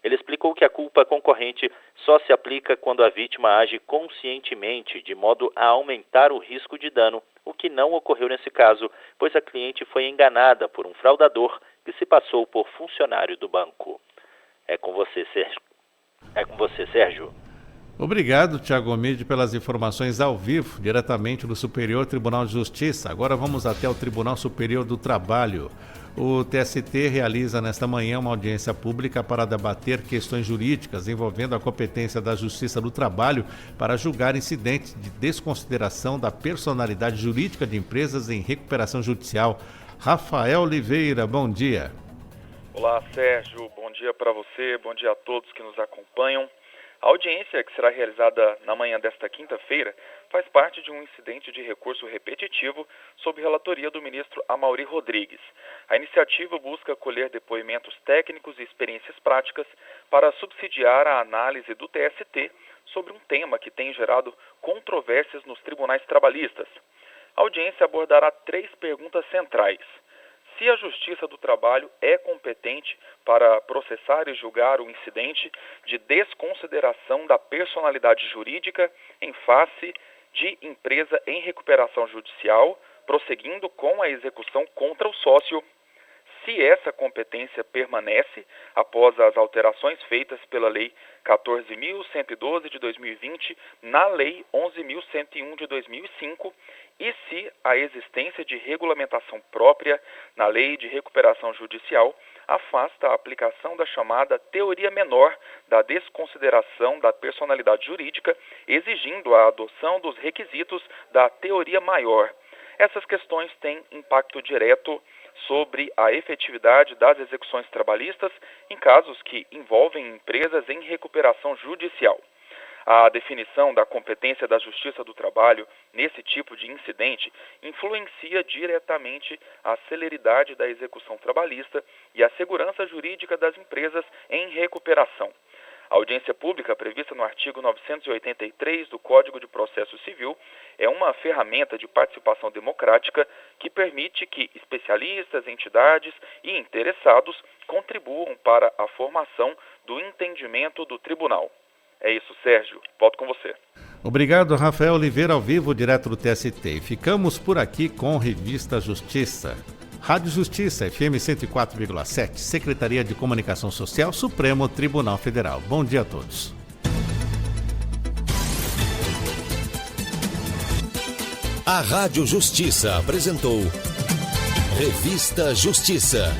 Ele explicou que a culpa concorrente só se aplica quando a vítima age conscientemente, de modo a aumentar o risco de dano, o que não ocorreu nesse caso, pois a cliente foi enganada por um fraudador que se passou por funcionário do banco. É com você, Sérgio. Obrigado, Tiago Omide, pelas informações ao vivo, diretamente do Superior Tribunal de Justiça. Agora vamos até o Tribunal Superior do Trabalho. O TST realiza nesta manhã uma audiência pública para debater questões jurídicas envolvendo a competência da Justiça do Trabalho para julgar incidentes de desconsideração da personalidade jurídica de empresas em recuperação judicial. Rafael Oliveira, bom dia. Olá, Sérgio. Bom dia para você, bom dia a todos que nos acompanham. A audiência, que será realizada na manhã desta quinta-feira, faz parte de um incidente de recurso repetitivo sob relatoria do ministro Amaury Rodrigues. A iniciativa busca colher depoimentos técnicos e experiências práticas para subsidiar a análise do TST sobre um tema que tem gerado controvérsias nos tribunais trabalhistas. A audiência abordará 3 perguntas centrais. Se a Justiça do Trabalho é competente para processar e julgar o incidente de desconsideração da personalidade jurídica em face de empresa em recuperação judicial, prosseguindo com a execução contra o sócio, se essa competência permanece após as alterações feitas pela Lei 14.112 de 2020 na Lei 11.101 de 2005 e se a existência de regulamentação própria na Lei de Recuperação Judicial afasta a aplicação da chamada teoria menor da desconsideração da personalidade jurídica, exigindo a adoção dos requisitos da teoria maior. Essas questões têm impacto direto sobre a efetividade das execuções trabalhistas em casos que envolvem empresas em recuperação judicial. A definição da competência da Justiça do Trabalho nesse tipo de incidente influencia diretamente a celeridade da execução trabalhista e a segurança jurídica das empresas em recuperação. A audiência pública prevista no artigo 983 do Código de Processo Civil é uma ferramenta de participação democrática que permite que especialistas, entidades e interessados contribuam para a formação do entendimento do tribunal. É isso, Sérgio. Volto com você. Obrigado, Rafael Oliveira, ao vivo, direto do TST. Ficamos por aqui com Revista Justiça. Rádio Justiça, FM 104,7, Secretaria de Comunicação Social, Supremo Tribunal Federal. Bom dia a todos. A Rádio Justiça apresentou Revista Justiça.